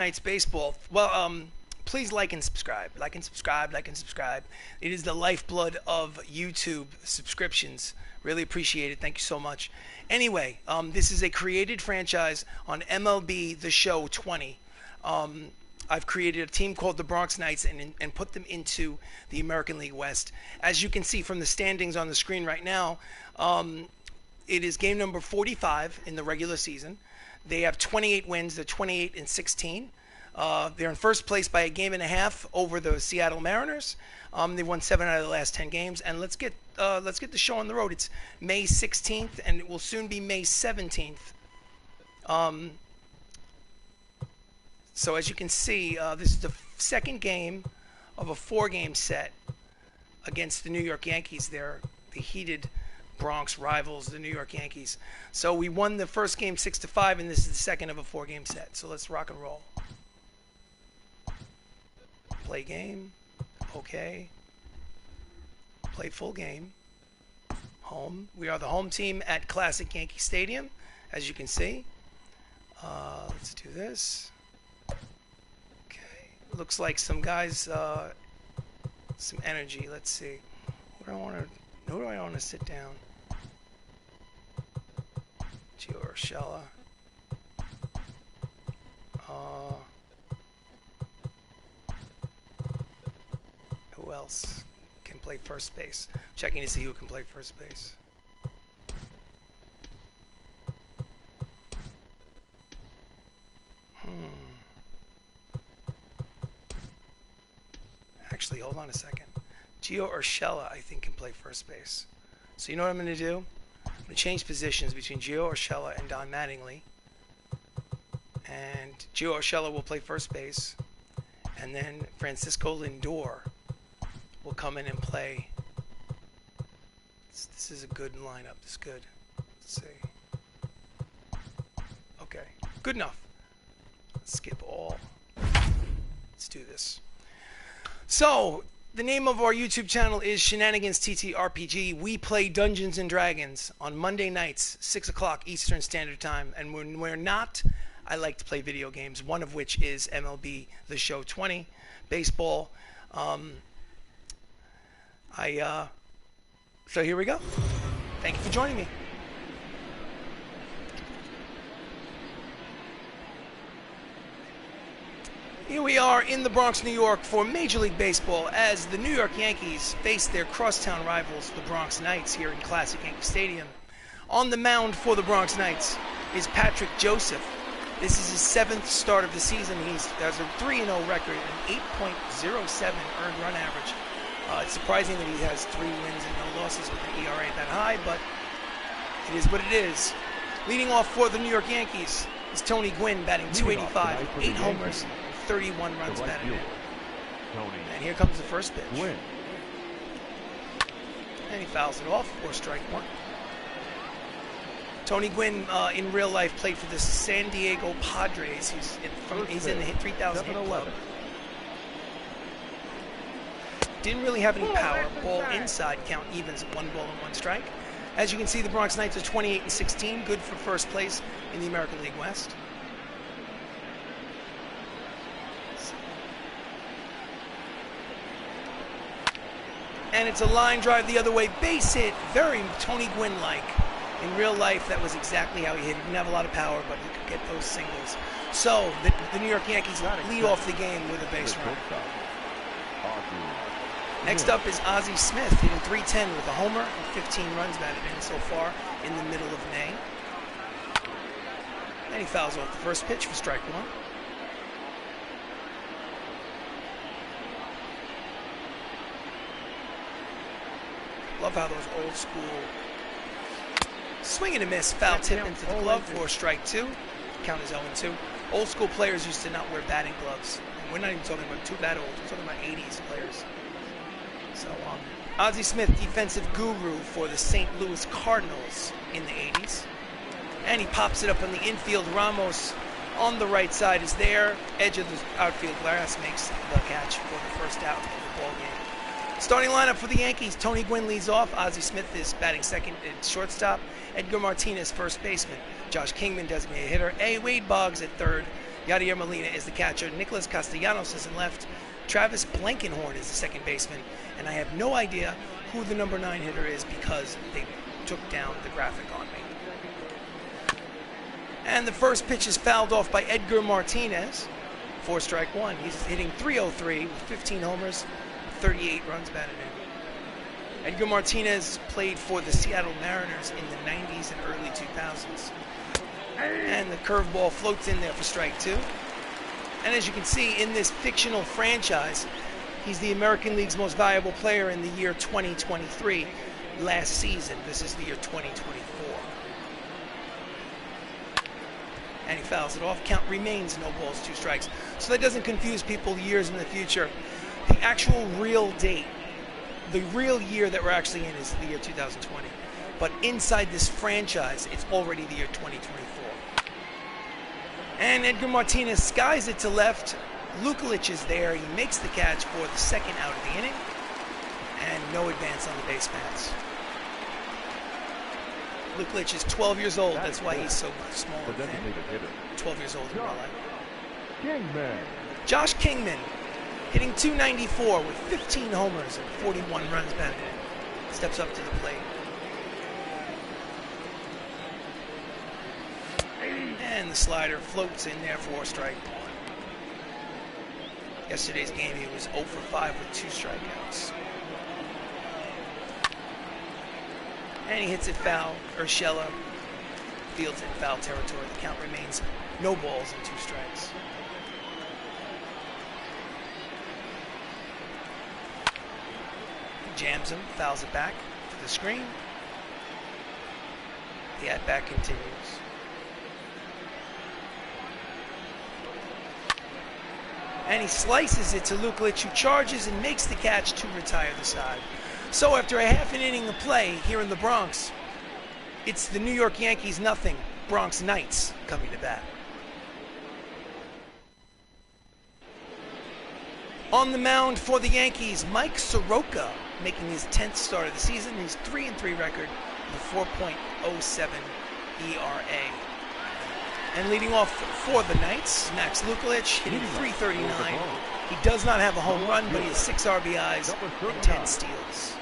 Night's baseball. Well, please like and subscribe. Like and subscribe. Like and subscribe. It is the lifeblood of YouTube subscriptions. Really appreciate it. Thank you so much. Anyway, this is a created franchise on MLB The Show 20. I've created a team called the BRONX Knights and put them into the American League West. As you can see from the standings on the screen right now, it is game number 45 in the regular season. They have 28 wins. They're 28-16. They're in first place by a game and a half over the Seattle Mariners. They won 7 out of the last 10 games. And let's get the show on the road. It's May 16th, and it will soon be May 17th. So as you can see, this is the second game of a 4-game set against the New York Yankees. They're the heated Bronx rivals, the New York Yankees. So we won the first game 6-5, and this is the second of a 4-game set. So let's rock and roll. Play game. Okay. Play full game. Home. We are the home team at Classic Yankee Stadium, as you can see. Let's do this. Okay. Looks like some guys, some energy. Let's see. Where do I want to sit down? Gio Urshela. Who else can play first base? Checking to see who can play first base. Actually, hold on a second. Gio Urshela, I think, can play first base. So you know what I'm going to do? I'm going to change positions between Gio Urshela and Don Mattingly. And Gio Urshela will play first base. And then Francisco Lindor will come in and play. This is a good lineup. This is good. Let's see. Okay. Good enough. Let's skip all. Let's do this. So, the name of our YouTube channel is Shenanigans ttRPG. We play Dungeons and Dragons on Monday nights, 6 o'clock Eastern Standard Time. And when we're not, I like to play video games, one of which is MLB The Show 20, baseball. So here we go. Thank you for joining me. Here we are in the Bronx, New York for Major League Baseball as the New York Yankees face their crosstown rivals, the Bronx Knights, here in Classic Yankee Stadium. On the mound for the Bronx Knights is Patrick Joseph. This is his 7th start of the season. He has a 3-0 record and 8.07 earned run average. It's surprising that he has 3 wins and no losses with an ERA that high, but it is what it is. Leading off for the New York Yankees is Tony Gwynn, batting .285, 8 homers, 31 runs batted in. And here comes the first pitch. And he fouls it off for strike 1. Tony Gwynn, in real life, played for the San Diego Padres. He's in the 3,000 hit club. Didn't really have any power. Ball inside, count evens at 1 ball and 1 strike. As you can see, the Bronx Knights are 28-16, good for first place in the American League West. And it's a line drive the other way, base hit, very Tony Gwynn-like. In real life, that was exactly how he hit. He didn't have a lot of power, but he could get those singles. So, the New York Yankees lead off the game with a base run. Next up is Ozzie Smith, hitting .310 with a homer and 15 runs batted in so far in the middle of May. And he fouls off the first pitch for strike 1. Love how those old school swing and a miss, foul tip into the glove for strike 2. Count is 0-2. Old school players used to not wear batting gloves. And we're not even talking about too bad old. We're talking about 80s players. So, Ozzie Smith, defensive guru for the St. Louis Cardinals in the 80s. And he pops it up on the infield. Ramos on the right side is there. Edge of the outfield glass makes the catch for the first out of the ball game. Starting lineup for the Yankees, Tony Gwynn leads off. Ozzie Smith is batting second at shortstop. Edgar Martinez, first baseman. Josh Kingman, designated hitter. A. Wade Boggs at third. Yadier Molina is the catcher. Nicholas Castellanos is in left. Travis Blankenhorn is the second baseman. And I have no idea who the number 9 hitter is because they took down the graphic on me. And the first pitch is fouled off by Edgar Martinez. 4 strike 1. He's hitting .303 with 15 homers, 38 runs batted in. Edgar Martinez played for the Seattle Mariners in the 90s and early 2000s. And the curveball floats in there for strike 2. And as you can see, in this fictional franchise, he's the American League's most valuable player in the year 2023. Last season, this is the year 2024. And he fouls it off. Count remains no balls, 2 strikes. So that doesn't confuse people years in the future. The actual real date, the real year that we're actually in is the year 2020. But inside this franchise, it's already the year 2024. And Edgar Martinez skies it to left. Lukelich is there. He makes the catch for the second out of the inning. And no advance on the base paths. Lukelich is 12 years old. That's why he's so small and thin. 12 years old in real life. Kingman. Josh Kingman hitting .294 with 15 homers and 41 runs batted in. Steps up to the plate. And the slider floats in there for strike 1. Yesterday's game, he was 0 for 5 with 2 strikeouts. And he hits it foul. Urshela fields it in foul territory. The count remains no balls and 2 strikes. Jams him, fouls it back to the screen. The at-bat continues. And he slices it to Lukelich, who charges and makes the catch to retire the side. So after a half an inning of play here in the Bronx, it's the New York Yankees nothing, Bronx Knights coming to bat. On the mound for the Yankees, Mike Soroka, making his 10th start of the season. His 3-3 record with a 4.07 ERA. And leading off for the Knights, Max Lukelich hitting .339. He does not have a home run, but he has 6 RBIs and 10 steals.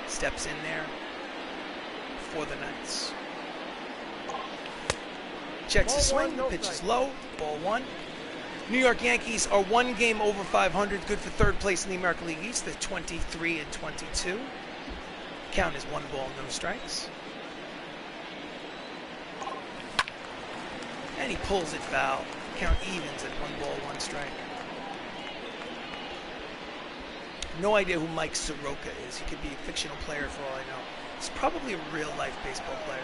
Steps in there for the Knights. Checks the swing, the pitch is low, ball 1. New York Yankees are 1 game over 500, good for 3rd place in the American League East. They're 23-22. Count is 1 ball, no strikes. And he pulls it foul. Count evens at 1 ball, 1 strike. No idea who Mike Soroka is. He could be a fictional player for all I know. He's probably a real-life baseball player.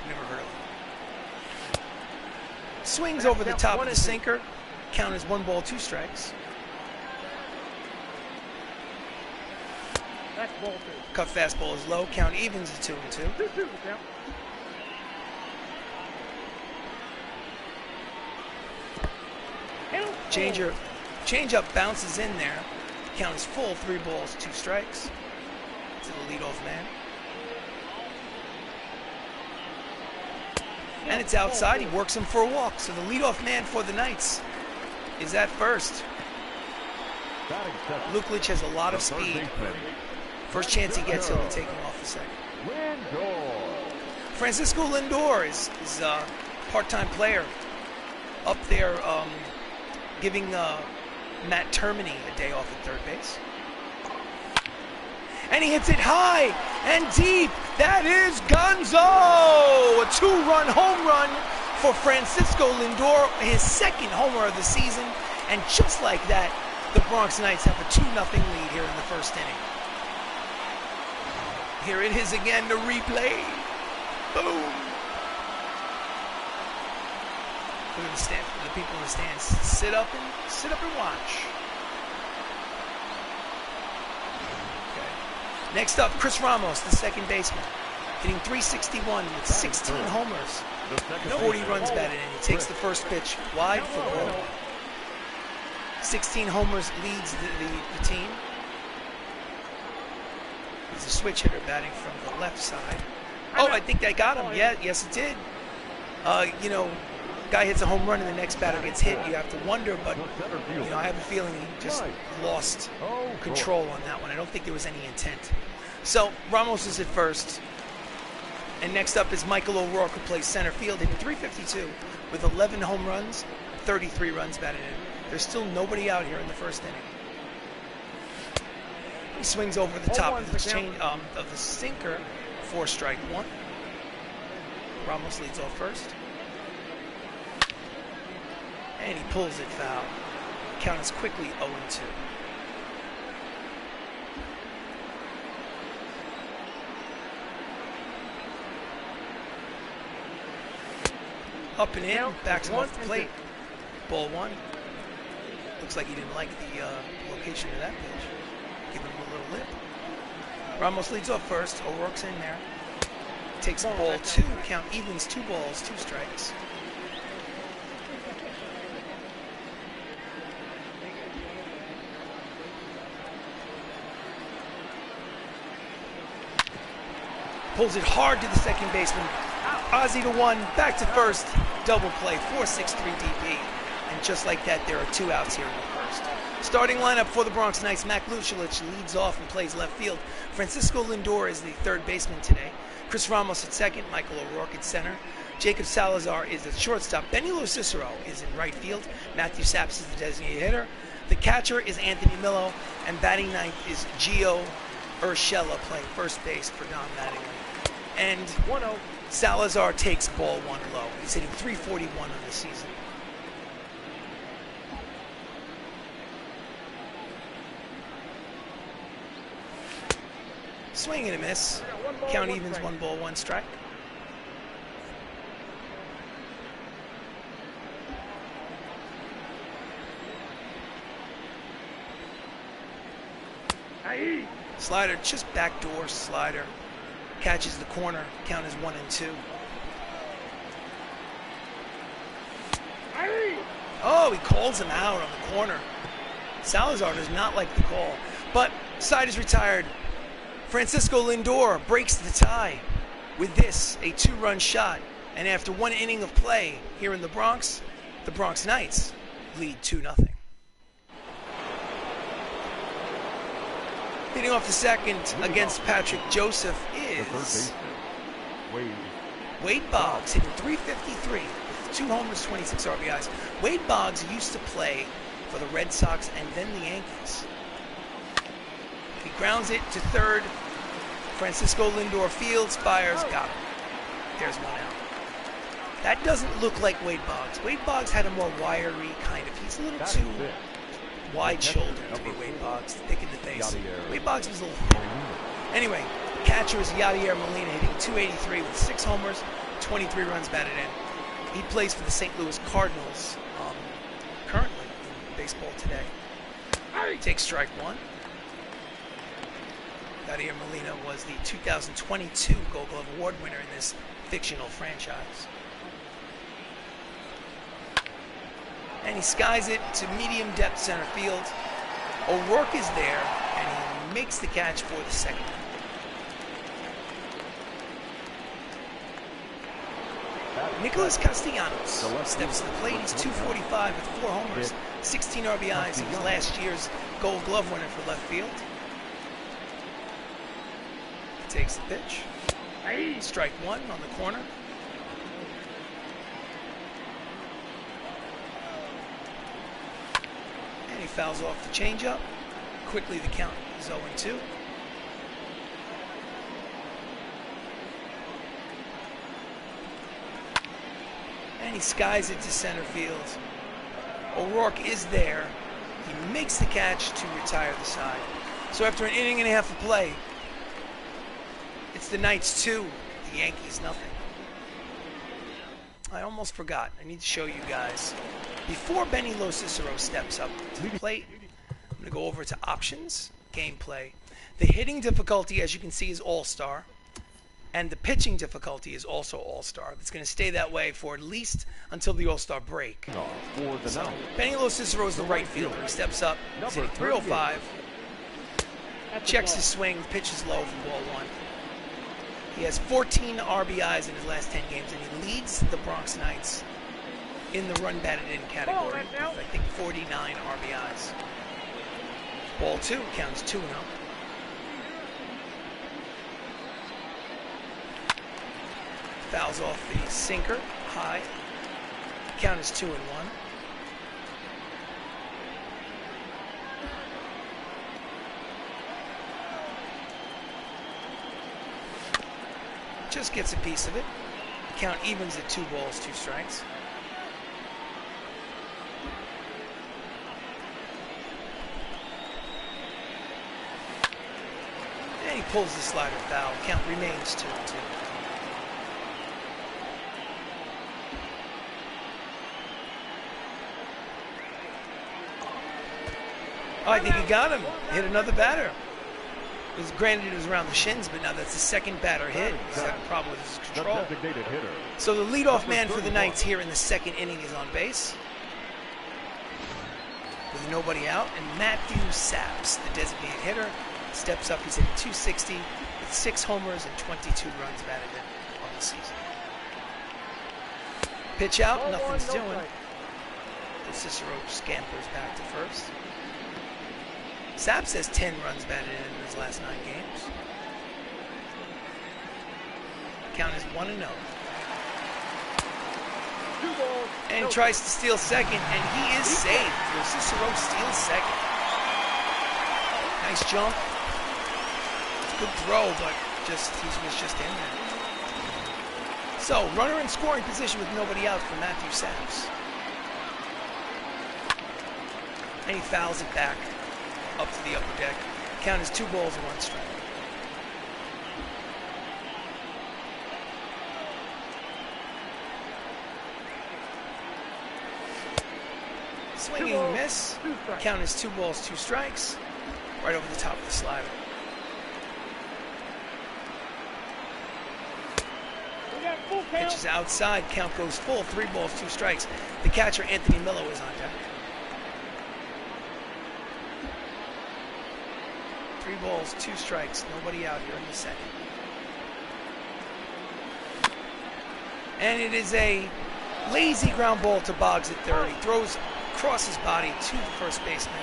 Never heard of him. Swings over the top of the sinker. Count is 1 ball, 2 strikes. Cut fastball is low. Count evens at 2-2. Change-up bounces in there. Count is full, 3 balls, 2 strikes. To the leadoff man. And it's outside. He works him for a walk. So the leadoff man for the Knights is at first. Lukelich has a lot of speed. First chance he gets, he'll be taking off the second. Francisco Lindor is a part-time player up there giving Matt Termini a day off at 3rd base. And he hits it high and deep. That is Gonzo! A 2-run home run for Francisco Lindor, his 2nd homer of the season. And just like that, the Bronx Knights have a 2-0 lead here in the 1st inning. Here it is again, the replay. Boom. Look at the people in the stands. Sit up and watch. Okay. Next up, Chris Ramos, the 2nd baseman, hitting .361 with 16 homers, 40 runs batted in. He takes the first pitch wide for ball 1. 16 homers leads the team. He's a switch hitter batting from the left side. Oh, I think that got him. Yeah, yes it did. You know, guy hits a home run and the next batter gets hit, you have to wonder, but you know, I have a feeling he just lost control on that one. I don't think there was any intent. So Ramos is at first, and next up is Michael O'Rourke, who plays center field, hitting .352 with 11 home runs, 33 runs batted in. There's still nobody out here in the first inning. He swings over the top of the sinker for strike one. Ramos leads off first. And he pulls it foul. Count is quickly 0-2. Up and in, backs him off the plate. Ball one. Looks like he didn't like the location of that pitch. Give him a little lip. Ramos leads off first. O'Rourke's in there. Takes ball two. Count evens 2 balls, 2 strikes. Pulls it hard to the second baseman. Ozzie to one, back to first. Double play, 4-6-3 DP. And just like that, there are 2 outs here in the first. Starting lineup for the Bronx Knights. Mac Lucelich leads off and plays left field. Francisco Lindor is the third baseman today. Chris Ramos at second. Michael O'Rourke at center. Jacob Salazar is at shortstop. Benny Cicero is in right field. Matthew Saps is the designated hitter. The catcher is Anthony Millo. And batting ninth is Gio Urshela playing first base for Don Mattingly. And 1-0. Salazar takes ball one low. He's hitting .341 on the season. Swing and a miss. Count evens, 1 ball, 1 strike. Slider, just backdoor slider. Catches the corner. Count is 1-2. Oh, he calls him out on the corner. Salazar does not like the call. But side is retired. Francisco Lindor breaks the tie with this, a 2-run shot. And after 1 inning of play here in the Bronx Knights lead 2-0. Hitting off the second against Patrick Joseph is Wade Boggs, hitting .353 with 2 homers, 26 RBIs. Wade Boggs used to play for the Red Sox and then the Yankees. He grounds it to third. Francisco Lindor fields, fires, got him. There's 1 out. That doesn't look like Wade Boggs. Wade Boggs had a more wiry kind of, he's a little too wide-shouldered to be Wade Boggs, thick in the face. Wade Boggs was a little thin. Anyway, catcher is Yadier Molina, hitting .283 with 6 homers, 23 runs batted in. He plays for the St. Louis Cardinals currently in baseball today. Takes strike one. Yadier Molina was the 2022 Gold Glove Award winner in this fictional franchise. And he skies it to medium depth center field. O'Rourke is there, and he makes the catch for the second. Nicholas Castellanos steps to the plate. He's .245 with 4 homers, 16 RBIs. He was last year's Gold Glove winner for left field. He takes the pitch. Strike one on the corner. And he fouls off the changeup. Quickly the count is 0-2. And he skies it to center field. O'Rourke is there. He makes the catch to retire the side. So after an inning and a half of play, it's the Knights 2, the Yankees nothing. I almost forgot. I need to show you guys. Before Benny Cicero steps up to the plate, I'm going to go over to options, gameplay. The hitting difficulty, as you can see, is all-star. And the pitching difficulty is also all-star. It's going to stay that way for at least until the all-star break. So, Benny Cicero is the right fielder. He steps up. He's hitting .305. Checks his swing. The pitch is low for ball one. He has 14 RBIs in his last 10 games, and he leads the Bronx Knights in the run batted in category with, I think, 49 RBIs. Ball 2, counts 2-0. Fouls off the sinker, high. Count is 2-1. Just gets a piece of it. The count evens at 2 balls, 2 strikes. And he pulls the slider foul. Count remains 2-2. Oh, I think he got him. Hit another batter. Granted, it was around the shins, but now that's the second batter hit. He's got a problem with his control. So the leadoff man for the Knights here in the second inning is on base with nobody out. And Matthew Saps, the designated hitter, steps up. He's hitting .260 with 6 homers and 22 runs batted in on the season. Pitch out, nothing's doing. Cicero scampers back to first. Saps has 10 runs batted in his last 9 games. Count is 1-0. And he tries to steal second, and he is saved. Cicero steals second. Nice jump. Good throw, but he was just in there. So, runner in scoring position with nobody out for Matthew Saps. And he fouls it back up to the upper deck. Count is 2 balls and 1 strike. Swinging and miss. Count is 2 balls, 2 strikes. Right over the top of the slider. Pitch is outside. Count goes full. 3 balls, 2 strikes. The catcher, Anthony Millo, is on deck. 3 balls, 2 strikes, nobody out here in the second. And it is a lazy ground ball to Boggs at third. He throws across his body to the first baseman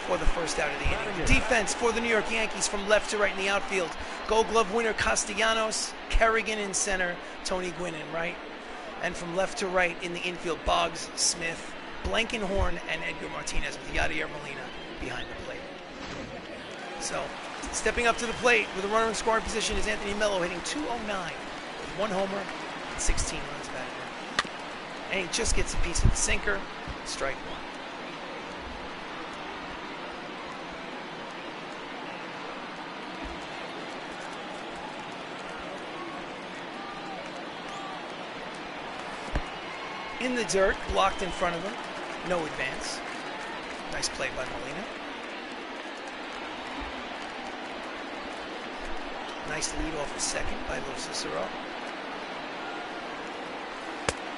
for the first out of the inning. Defense for the New York Yankees from left to right in the outfield. Gold Glove winner Castellanos, Kerrigan in center, Tony Gwynn in right. And from left to right in the infield, Boggs, Smith, Blankenhorn, and Edgar Martinez with Yadier Molina behind the plate. So, stepping up to the plate with a runner in scoring position is Anthony Millo, hitting .209 with 1 homer and 16 runs batted in. And he just gets a piece of the sinker, strike 1. In the dirt, blocked in front of him, no advance. Nice play by Molina. Nice lead off the second by Lo Cicero.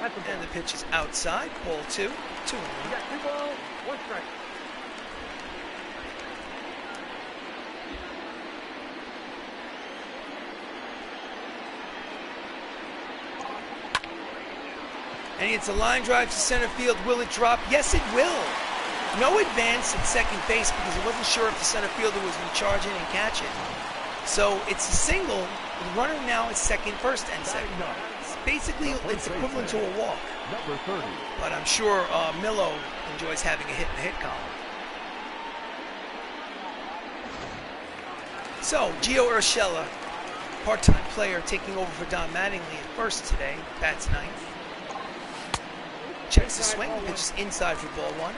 And the pitch is outside. Ball 2. 2-1. You got 2 balls, 1 strike. And it's a line drive to center field. Will it drop? Yes, it will. No advance at second base because he wasn't sure if the center fielder was going to charge in and catch it. So it's a single. The runner now is second, first, and second. Basically, it's equivalent to a walk. Number 30. But I'm sure Millo enjoys having a hit in the hit column. So, Gio Urshela, part-time player, taking over for Don Mattingly at first today. Bats ninth. Checks the swing, pitches inside for ball 1.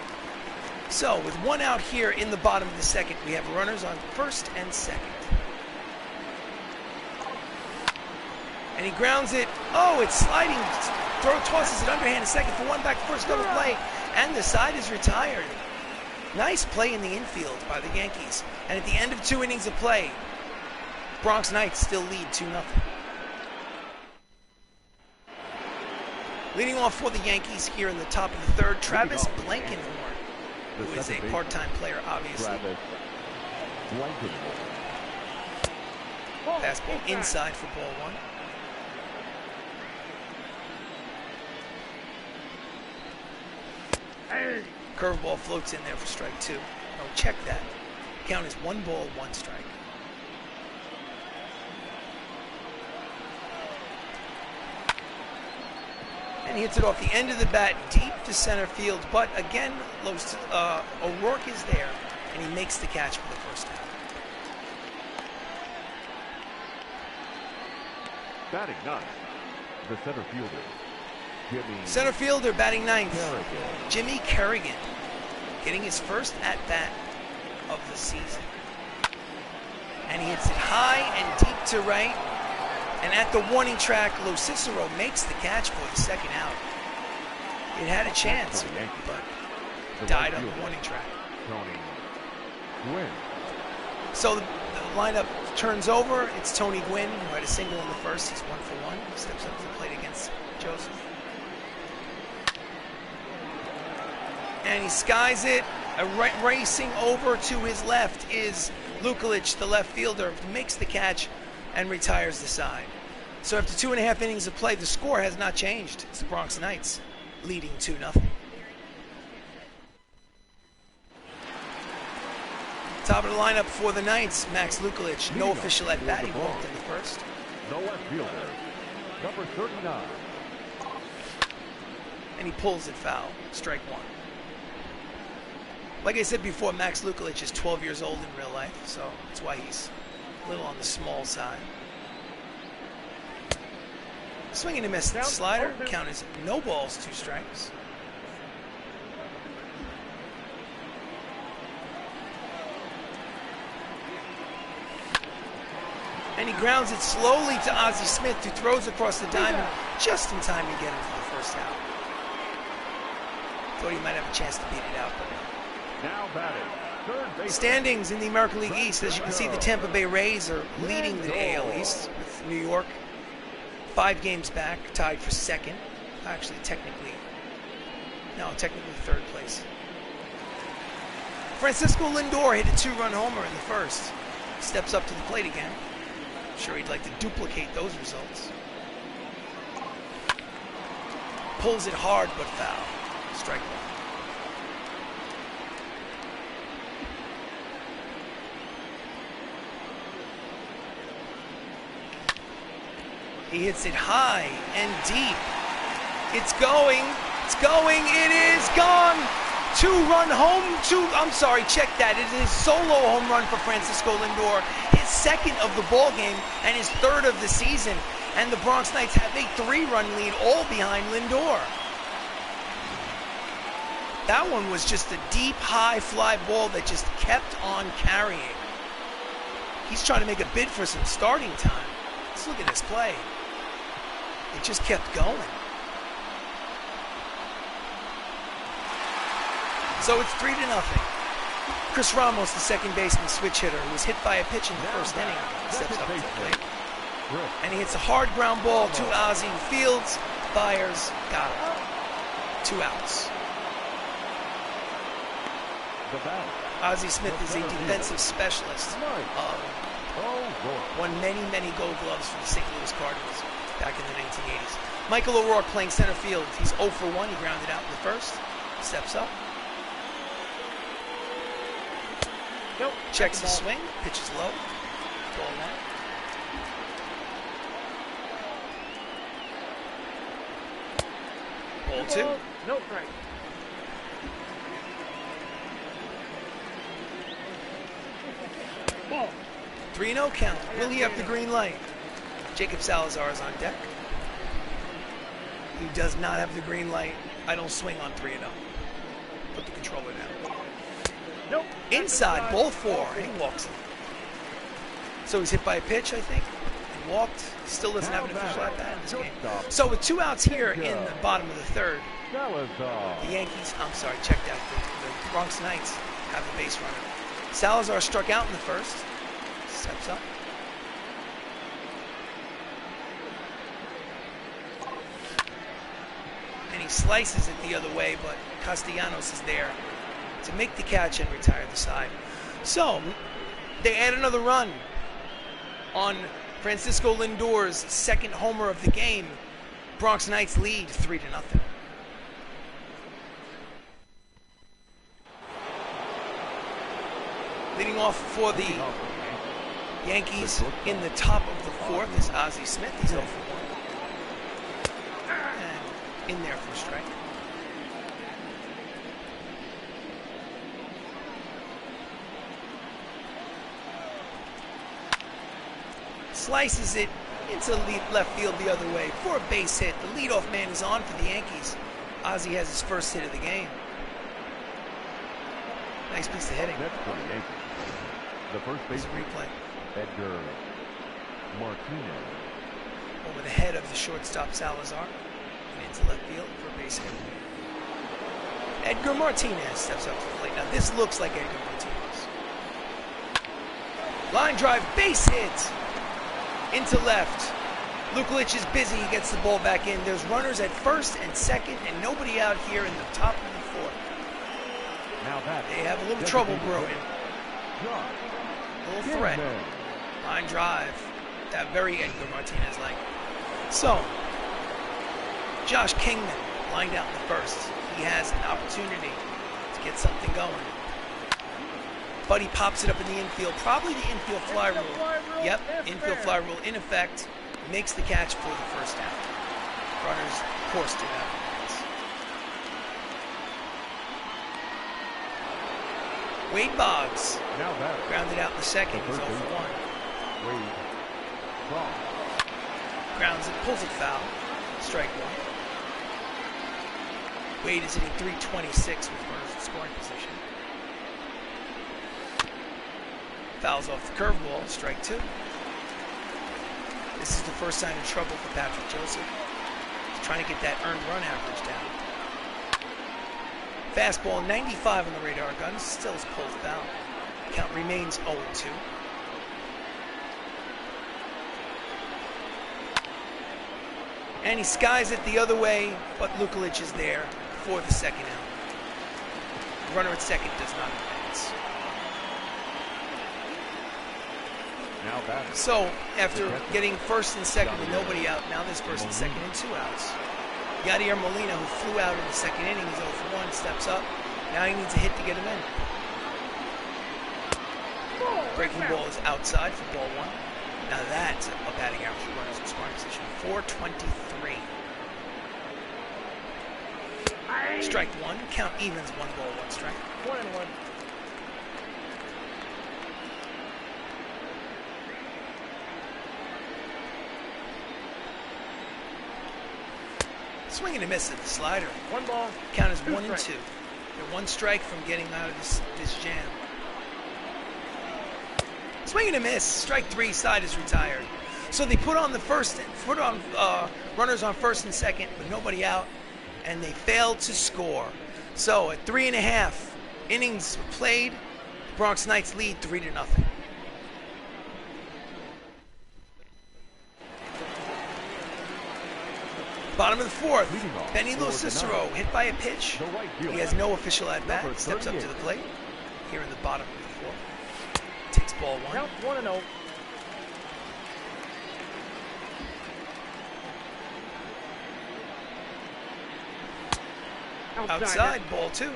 So, with 1 out here in the bottom of the second, we have runners on first and second. And he grounds it. Oh, it's sliding. Throw tosses it underhand to second for 1 back to first, double play. And the side is retired. Nice play in the infield by the Yankees. And at the end of 2 innings of play, Bronx Knights still lead 2-0. Leading off for the Yankees here in the top of the third, Travis Blankenhorn, who is a part-time player, obviously. Fastball inside for ball 1. Curveball floats in there for strike 2. Oh, check that. Count is 1 ball, 1 strike. And he hits it off the end of the bat, deep to center field. But again, O'Rourke is there, and he makes the catch for the first out. Batting ninth, the center fielder, Jimmy. Center fielder batting ninth, Kerrigan. Jimmy Kerrigan, getting his first at-bat of the season. And he hits it high and deep to right. And at the warning track, Lo Cicero makes the catch for the second out. It had a chance, but died on the warning track. Tony Gwynn. So the lineup turns over. It's Tony Gwynn, who had a single in the first. He's 1 for 1. Steps up to the plate against Joseph. And he skies it. Racing over to his left is Lukalic, the left fielder, makes the catch and retires the side. So after 2.5 innings of play, the score has not changed. It's the Bronx Knights leading 2-0. Top of the lineup for the Knights, Max Lukalic. No official at bat. He walked in the first. The left fielder, number 39. And he pulls it foul. Strike 1. Like I said before, Max Lukalic is 12 years old in real life, so that's why he's a little on the small side. Swing and a miss. Slider. Count is no balls, 2 strikes. And he grounds it slowly to Ozzie Smith, who throws across the diamond just in time to get him for the first out. Thought he might have a chance to beat it out, but Now batting, third base. standings in the American League East. As you can see, the Tampa Bay Rays are leading the AL East with New York 5 games back, tied for second. Actually, technically third place. Francisco Lindor hit a 2-run homer in the first. Steps up to the plate again. I'm sure he'd like to duplicate those results. Pulls it hard but foul. Strike 1. He hits it high and deep. It's going, it is gone. 2-run check that. It is his solo home run for Francisco Lindor. His second of the ball game and his third of the season. And the Bronx Knights have a 3-run lead all behind Lindor. That one was just a deep, high fly ball that just kept on carrying. He's trying to make a bid for some starting time. Let's look at this play. It just kept going. So it's 3-0. Chris Ramos, the second baseman switch hitter, who was hit by a pitch in the first inning, steps up to the plate. And he hits a hard ground ball to Ozzie, who fields, fires, got him. 2 outs. Ozzie Smith is a defensive specialist. Won many, many gold gloves for the St. Louis Cardinals back in the 1980s. Michael O'Rourke playing center field. He's 0 for 1. He grounded out in the first. Steps up. Nope. Checks the swing. Pitches low. Ball 1. Ball 2. No strike. Ball. 3-0 count. Will he have the green light? Jacob Salazar is on deck. He does not have the green light. I don't swing on 3-0. Put the controller down. Nope. Inside, ball 4, and he walks it. So he's hit by a pitch, I think, and walked. Still doesn't have an official at bat in this game. So with 2 outs here in the bottom of the third, the Yankees, check that. The Bronx Knights have a base runner. Salazar struck out in the first. Steps up. And he slices it the other way, but Castellanos is there to make the catch and retire the side. So, they add another run on Francisco Lindor's second homer of the game. Bronx Knights lead 3-0. Leading off for the Yankees in the top of the fourth is Ozzie Smith. He's 0 for 1. And in there for a strike. Slices it into left field the other way for a base hit. The leadoff man is on for the Yankees. Ozzie has his first hit of the game. Nice piece of hitting. Next for the Yankees, the first base replay. Edgar Martinez. Over the head of the shortstop Salazar and into left field for a base hit. Edgar Martinez steps up to the plate. Now this looks like Edgar Martinez. Line drive, base hit into left. Lukulich is busy. He gets the ball back in. There's runners at first and second, and nobody out here in the top of the fourth. Now that they have a little trouble brewing. A little threat. Line drive. That very Edgar Martinez-like. So, Josh Kingman lined out in the first. He has an opportunity to get something going. Buddy pops it up in the infield. Probably the infield fly rule. Yep, infield fly rule in effect. Makes the catch for the first out. Runners, of course, do have points. Wade Boggs grounded out in the second. He's 0 for 1. Grounds it, pulls it foul. Strike one. Wade is hitting .326 with runners in scoring position. Fouls off the curveball. Strike two. This is the first sign of trouble for Patrick Joseph. He's trying to get that earned run average down. Fastball 95 on the radar gun. Still is pulled foul. Count remains 0-2. And he skies it the other way, but Lukulich is there for the second out. The runner at second does not advance. So, after getting first and second with nobody out, now there's first and second and 2 outs. Yadier Molina, who flew out in the second inning, is 0 for 1, steps up. Now he needs a hit to get him in. Breaking ball is outside for ball one. Now that's a batting average for runners in scoring position. .423. Strike one. Count evens. 1 ball, 1 strike. 1-1. Swing and a miss at the slider. 1 ball. Count is 1 and 2. They're 1 strike from getting out of this jam. Swing and a miss. Strike 3. Side is retired. So they put on runners on first and second with nobody out, and they failed to score. So at 3.5 innings played, the Bronx Knights lead 3-0. Bottom of the fourth, Benny Cicero hit by a pitch. He has no official at-bat. Steps up to the plate here in the bottom of the fourth. Takes ball one. Count 1-0. Outside, ball two.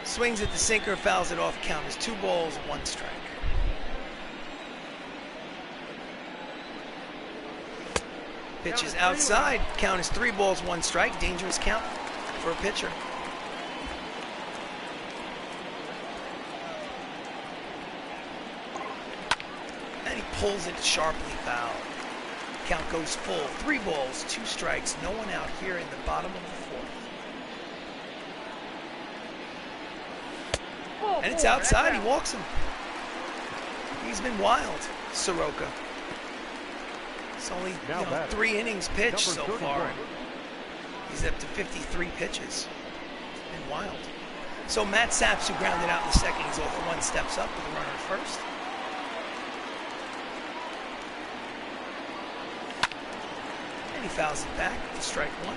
Swings at the sinker, fouls it off. Count is 2 balls, 1 strike. Pitch is outside. Count is 3 balls, 1 strike. Dangerous count for a pitcher. And he pulls it sharply foul. Count goes full. 3 balls, 2 strikes. No one out here in the bottom of the fourth. And it's outside. He walks him. He's been wild, Soroka. It's only 3 innings pitched so far. He's up to 53 pitches. It's been wild. So Matt Saps, who grounded out in the second, he's 0 for 1, steps up with a runner at first. And he fouls it back for strike 1.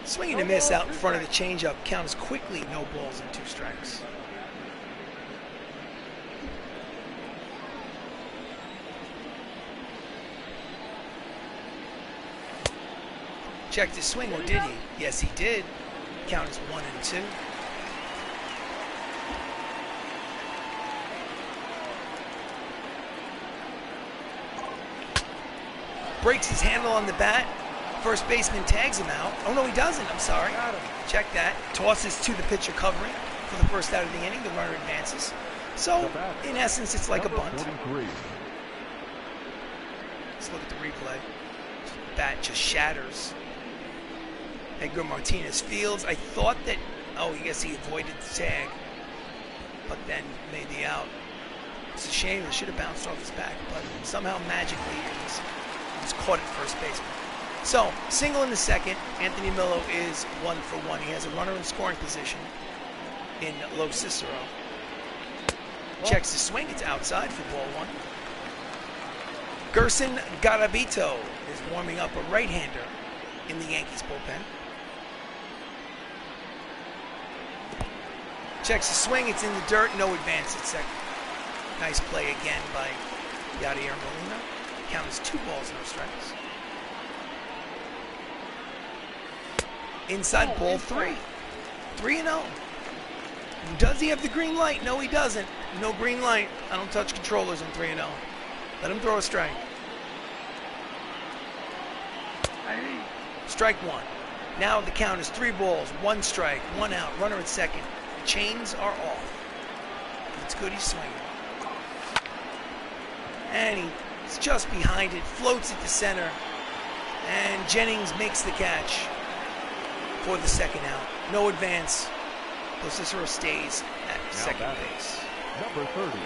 Swing and a miss out in front of the changeup. Count is quickly no balls and 2 strikes. Checked his swing, or did he? Yes, he did. Count is 1-2. Breaks his handle on the bat. First baseman tags him out. Oh, no, he doesn't. I'm sorry. Check that. Tosses to the pitcher covering for the first out of the inning. The runner advances. So, in essence, it's like a bunt. Let's look at the replay. Bat just shatters. Edgar Martinez fields. I thought that, I guess he avoided the tag, but then made the out. It's a shame. It should have bounced off his back, but somehow magically it was caught at first baseman. So, single in the second. Anthony Millo is 1 for 1. He has a runner in scoring position in Lo Cicero. Checks the swing. It's outside for ball 1. Gerson Garavito is warming up, a right-hander in the Yankees bullpen. Checks the swing. It's in the dirt. No advance at second. Nice play again by Yadier Molina. Count is 2 balls, no strikes. Inside ball 3. 3-0. Does he have the green light? No, he doesn't. No green light. I don't touch controllers on 3-0. Let him throw a strike. Strike 1. Now the count is 3 balls, 1 strike, 1 out. Runner at second. Chains are off. It's good. He's swinging. And he's just behind it. Floats it to center. And Jennings makes the catch for the second out. No advance. Cicero stays at second base. Number 30.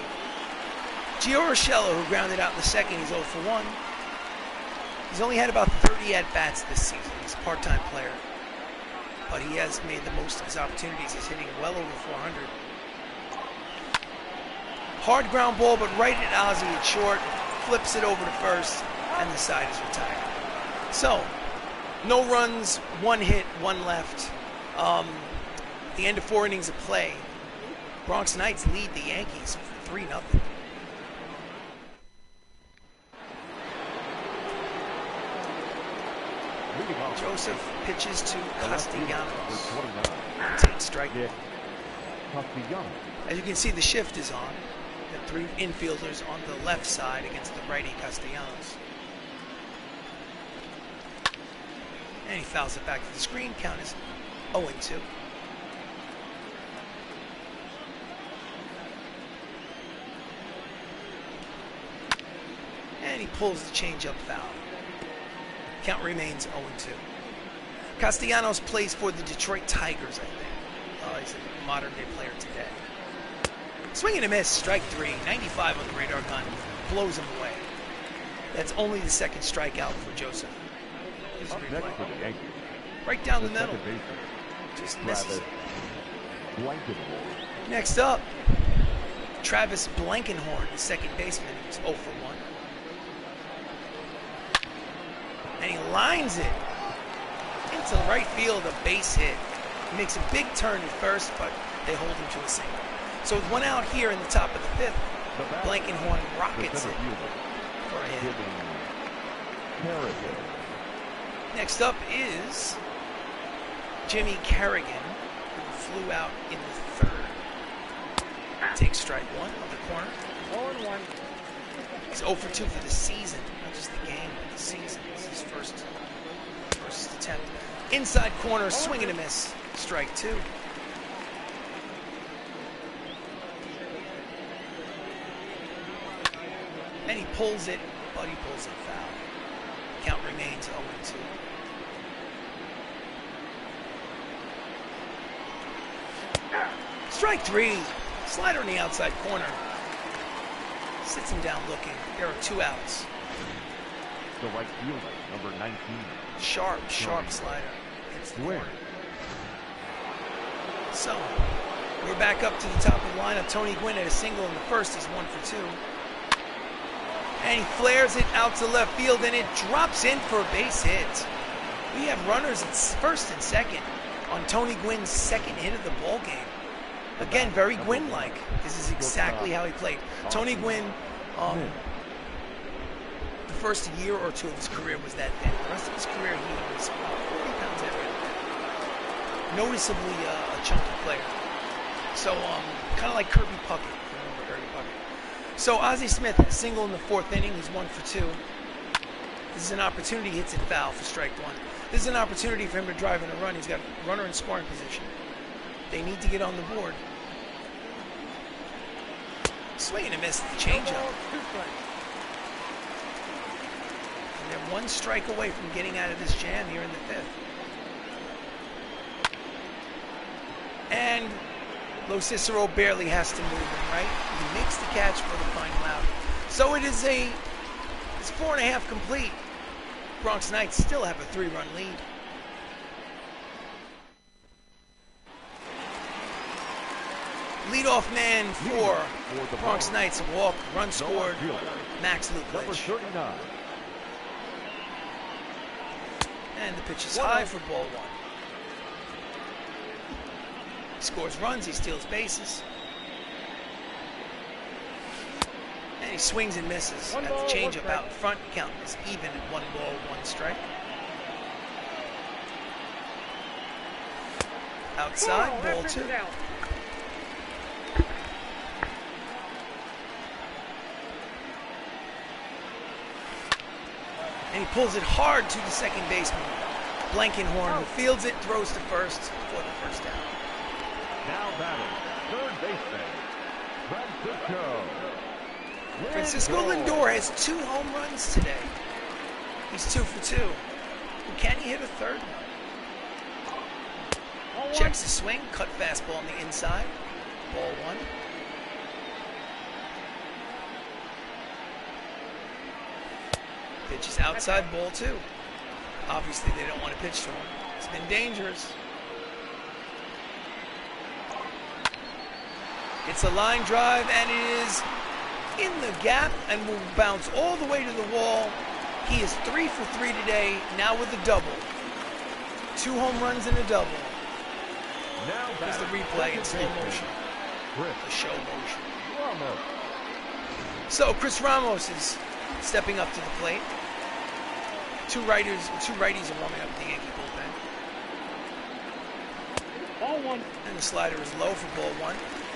Gio Urshela, who grounded out in the second, he's 0 for 1. He's only had about 30 at-bats this season. He's a part-time player. But he has made the most of his opportunities. He's hitting well over 400. Hard ground ball, but right at Ozzie at short. Flips it over to first, and the side is retired. So, no runs, 1 hit, 1 left. The end of 4 innings of play. Bronx Knights lead the Yankees 3-0. Joseph pitches to Castellanos. Takes strike. As you can see, the shift is on. The 3 infielders on the left side against the righty Castellanos. And he fouls it back to the screen. Count is 0-2. And he pulls the changeup foul. Count remains 0-2. Castellanos plays for the Detroit Tigers, I think. He's a modern-day player today. Swing and a miss, strike 3. 95 on the radar gun. Blows him away. That's only the second strikeout for Joseph. Right down the middle. Just misses. Next up, Travis Blankenhorn, the second baseman. He's 0 for 1. And he lines it into right field, a base hit. He makes a big turn at first, but they hold him to a single. So with 1 out here in the top of the 5th, Blankenhorn rockets it for a hit. Next up is Jimmy Kerrigan, who flew out in the 3rd. Takes strike 1 on the corner. 0-1. He's 0 for 2 for the season, not just the game, but the season. This is his first attempt. Inside corner, swing and a miss. Strike 2. And he pulls it, but he pulls it foul. Count remains 0-2. Strike 3. Slider in the outside corner. Sits him down looking. There are 2 outs. The right fielder, number 19. Sharp slider. Hits the corner. So, we're back up to the top of the lineup. Tony Gwynn had a single in the first. He's 1 for 2. And he flares it out to left field, and it drops in for a base hit. We have runners at first and second on Tony Gwynn's second hit of the ball game. Again, very Gwynn-like. This is exactly how he played. Tony Gwynn, the first year or two of his career was that thin. The rest of his career, he was 40 pounds heavier. Noticeably a chunky player. So, kind of like Kirby Puckett. Remember Kirby Puckett? So, Ozzie Smith, single in the fourth inning. He's 1 for 2. This is an opportunity. He hits it foul for strike one. This is an opportunity for him to drive in a run. He's got a runner in scoring position. They need to get on the board. Swing and a miss, the changeup. And they're 1 strike away from getting out of this jam here in the fifth. And Lo Cicero barely has to move him, right? He makes the catch for the final out. So it's 4.5 complete. Bronx Knights still have a 3-run lead. Leadoff man for Bronx Knights, a walk, run scored, Max Luklich. And the pitch is high for ball 1. He scores runs, he steals bases. And he swings and misses. Got the changeup out in front. Count is even at 1 ball, 1 strike. Outside, ball 2. And he pulls it hard to the second baseman, Blankenhorn, who fields it, throws to first for the first down. Now batting, third baseman, Francisco Lindor has 2 home runs today. He's 2 for 2. Can he hit a third? Checks the swing, cut fastball on the inside. Ball 1. Pitch is outside, ball 2. Obviously, they don't want to pitch to him. It's been dangerous. It's a line drive, and it is in the gap and will bounce all the way to the wall. He is 3 for 3 today, now with a double. 2 home runs and a double. Here's the replay in slow motion. The show motion. So Chris Ramos is stepping up to the plate. Two righties are warming up in the Yankee bullpen. Ball 1. And the slider is low for ball 1.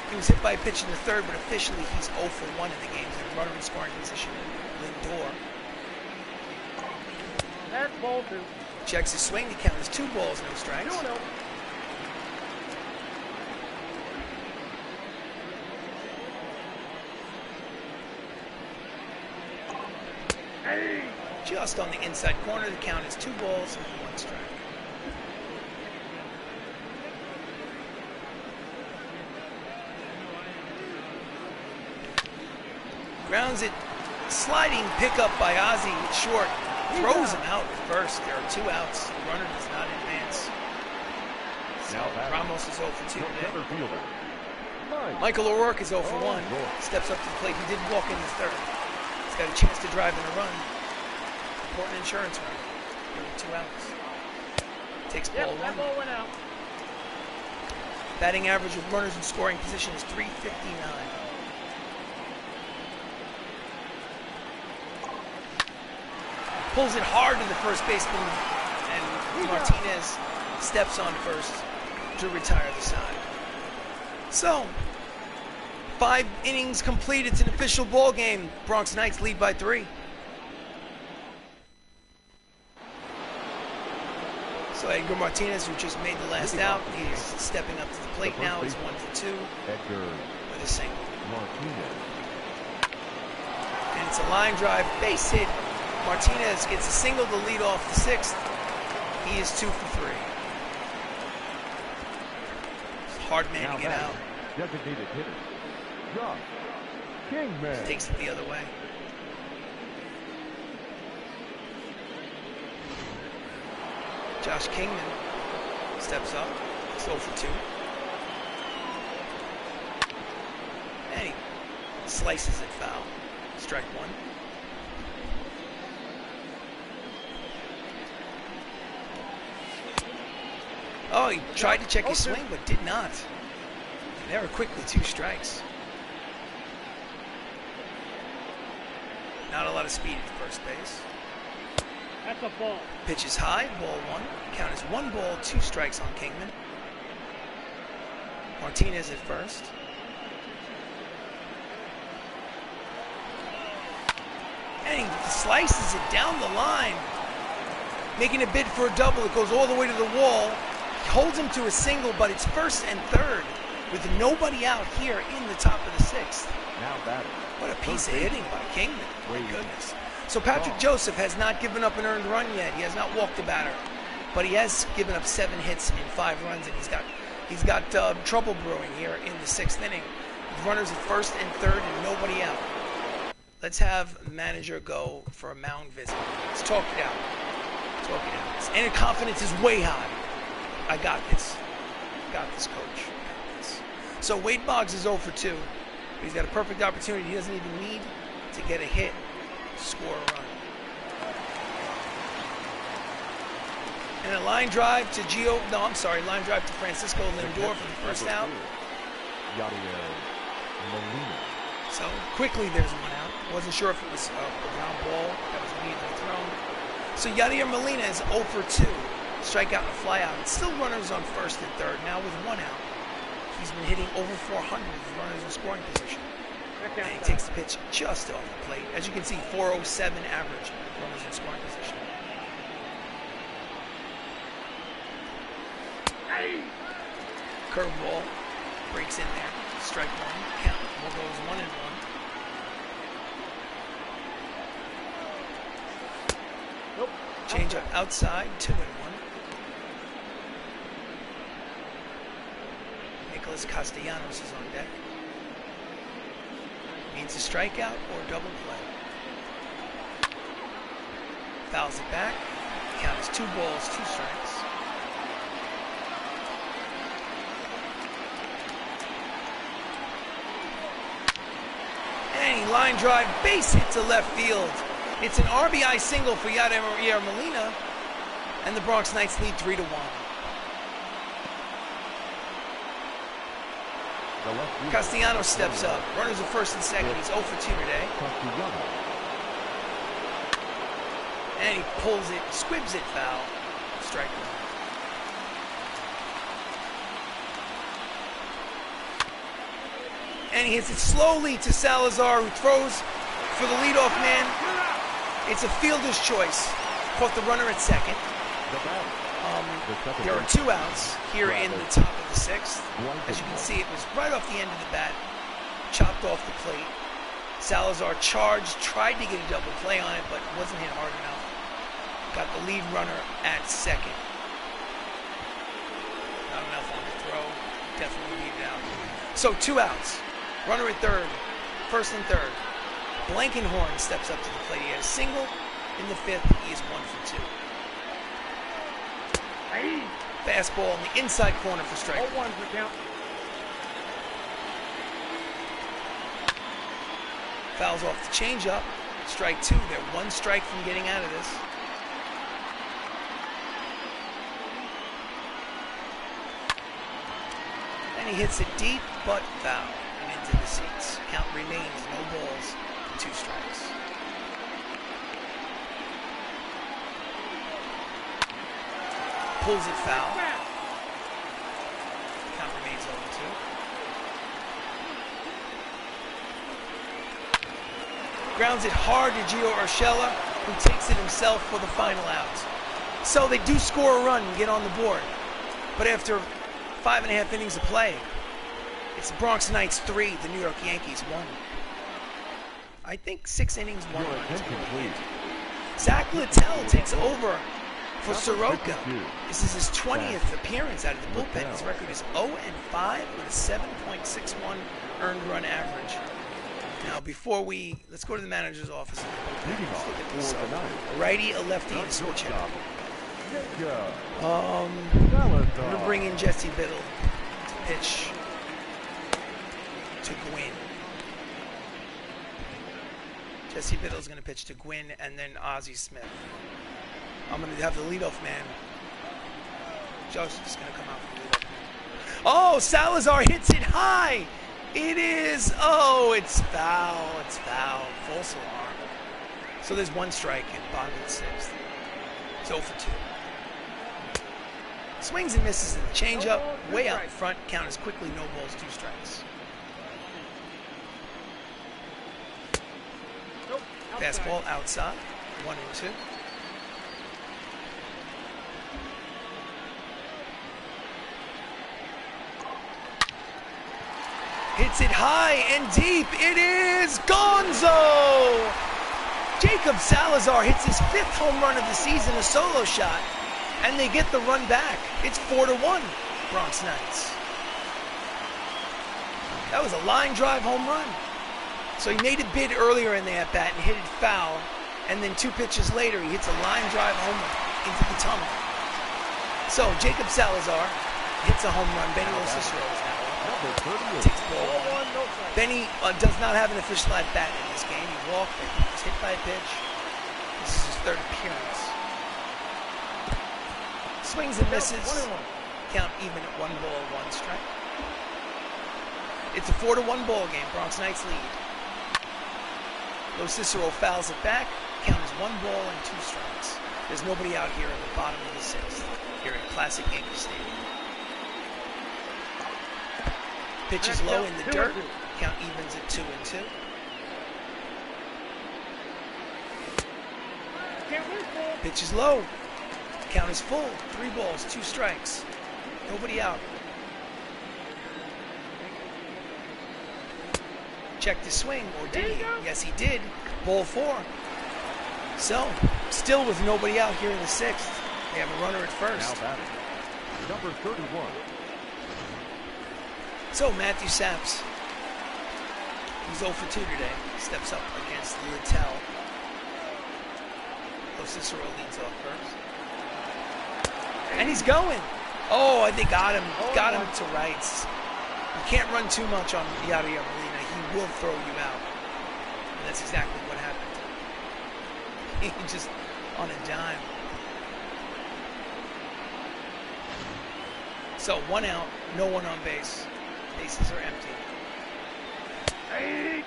He was hit by a pitch in the third, but officially he's 0 for 1 in the game. He's in runner in scoring position. Lindor. That's ball 2. Checks his swing. The count is 2 balls, no strikes. 2-0. Hey. Just on the inside corner, the count is 2 balls and 1 strike. Grounds it, sliding pickup by Ozzie at short, throws him out at first. There are 2 outs. The runner does not advance. So Ramos is 0 for 2 today. Michael O'Rourke is 0 for 1. Steps up to the plate. He did walk in the third. He's got a chance to drive in a run. Important insurance run. There were 2 outs. Takes ball 1. That ball went out. Batting average of runners in scoring position is .359. Pulls it hard to the first baseman, and Martinez steps on first to retire the side. So, 5 innings complete. It's an official ball game. Bronx Knights lead by 3. So Edgar Martinez, who just made the last out, he's stepping up to the plate now. He's 1 for 2 with a single. And it's a line drive, base hit. Martinez gets a single to lead off the 6th. He is 2 for 3. It's a hard man to get out. Designated hitter, Josh Kingman. Takes it the other way. Josh Kingman steps up. It's 0 for 2. And he slices it foul. Strike 1. Oh, he tried to check his swing, but did not. There were quickly 2 strikes. Not a lot of speed at first base. That's a ball. Pitch is high, ball 1. Count is 1 ball, 2 strikes on Kingman. Martinez at first. And he slices it down the line, making a bid for a double. It goes all the way to the wall. He holds him to a single, but it's first and third with nobody out here in the top of the 6th. Now batting. What a piece of hitting by Kingman. My goodness. So Patrick Joseph has not given up an earned run yet. He has not walked a batter, but he has given up 7 hits and 5 runs, and he's got trouble brewing here in the 6th inning. With runners at first and third and nobody out. Let's have the manager go for a mound visit. Let's talk it out. Talk it out. His inner confidence is way high. I got this. Got this, coach. Got this. So Wade Boggs is 0 for 2. But he's got a perfect opportunity. He doesn't even need to get a hit to score a run. And a line drive to line drive to Francisco Lindor for the first out. So quickly there's 1 out. Wasn't sure if it was a ground ball that was immediately thrown. So Yadier Molina is 0 for 2. Strikeout and a flyout. It's still runners on first and third. Now with 1 out. He's been hitting over 400 with runners in scoring position. And he takes the pitch just off the plate. As you can see, 407 average runners in scoring position. Curveball breaks in there. Strike 1. Count. Ball goes 1-1. Nope. Change up outside. 2-1. Nicholas Castellanos is on deck. Needs a strikeout or double play. Fouls it back. Count is 2 balls, 2 strikes. And he line drive, base hit to left field. It's an RBI single for Yadier Molina, and the Bronx Knights lead 3-1. Castellanos steps up. Runners at first and second. He's 0 for 2 today. And he pulls it, squibs it foul. Strike 1. And he hits it slowly to Salazar, who throws for the leadoff man. It's a fielder's choice. Caught the runner at second. There are 2 outs here in the top of the 6th. As you can see, it was right off the end of the bat, chopped off the plate. Salazar charged, tried to get a double play on it, but wasn't hit hard enough. Got the lead runner at second. Not enough on the throw. Definitely lead out. So 2 outs. Runner at third, first and third. Blankenhorn steps up to the plate. He had a single. In the 5th, he is 1 for 2. Fastball in the inside corner for strike. 0-1 for count. Fouls off the changeup. Strike 2. They're 1 strike from getting out of this. And he hits it deep, but foul. And into the seats. Count remains no balls and 2 strikes. Pulls it foul. Count remains 0-2. Grounds it hard to Gio Urshela, who takes it himself for the final out. So they do score a run and get on the board. But after 5.5 innings of play, it's the Bronx Knights 3, the New York Yankees 1. I think 6 innings, 1 run. Zach Littell takes over for Soroka. This is his 20th appearance out of the bullpen. His record is 0-5 with a 7.61 earned run average. Now, let's go to the manager's office. Let's look at this. So, a righty, a lefty, and a switch hitter. I'm going to bring in Jesse Biddle to pitch to Gwynn. Jesse Biddle's going to pitch to Gwynn, and then Ozzie Smith. I'm going to have the leadoff man Joseph's going to come out from the leadoff. Oh, Salazar hits it high. It is. Oh, it's foul. It's foul. False alarm. So there's one strike in the bottom of the sixth. It's 0 for 2. Swings and misses in the changeup. Way out in front. Count as quickly. No balls, 2 strikes. Fastball outside. 1 and 2. Hits it high and deep. It is Gonzo! Jacob Salazar hits his 5th home run of the season, a solo shot, and they get the run back. It's 4-1, Bronx Knights. That was a line drive home run. So he made a bid earlier in the at-bat and hit it foul, and then 2 pitches later he hits a line drive home run into the tunnel. So Jacob Salazar hits a home run. Benny Cicero is now up. Takes ball 1. Benny does not have an official at-bat in this game. He walked, I think he was hit by a pitch. This is his 3rd appearance. Swings and misses. Count even at 1 ball, 1 strike. It's a 4-1 ball game. Bronx Knights lead. Cicero fouls it back. Count is 1 ball and 2 strikes. There's nobody out here in the bottom of the 6th here at Classic Yankees Stadium. Pitch is low in the dirt. Count evens at 2 and 2. Pitch is low. Count is full. 3 balls, 2 strikes. Nobody out. Check the swing, or did he? Yes, he did. Ball 4. So, still with nobody out here in the 6th. They have a runner at first. Now batting, number 31. So, Matthew Saps. He's 0 for 2 today. Steps up against Littell. Cicero leads off first. And he's going. Oh, they got him. Got him to rights. You can't run too much on Yadier Molina. He will throw you out. And that's exactly what happened. He just on a dime. So 1 out, no one on base. Bases are empty. I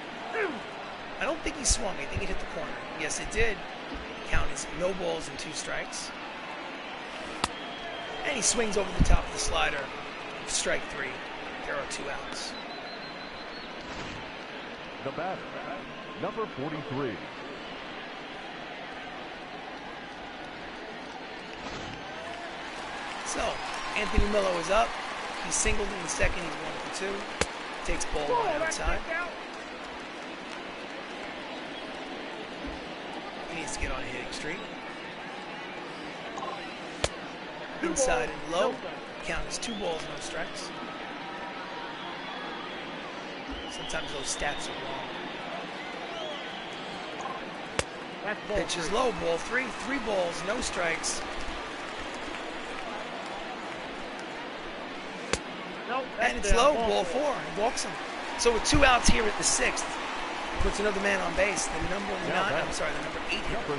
don't think he swung. I think it hit the corner. Yes, it did. Count is no balls and 2 strikes. And he swings over the top of the slider. Strike 3. There are 2 outs. The batter, number 43. So, Anthony Millo is up. He's singled in the 2nd. He's 1 for 2. Takes ball 1 outside. He needs to get on a hitting streak. Inside and low. Count is 2 balls, no strikes. Sometimes those stats are wrong. Pitch is low, ball 3. 3 balls, no strikes. And it's low, ball 4. He walks him. So with 2 outs here at the 6th, puts another man on base. The number 8 hitter,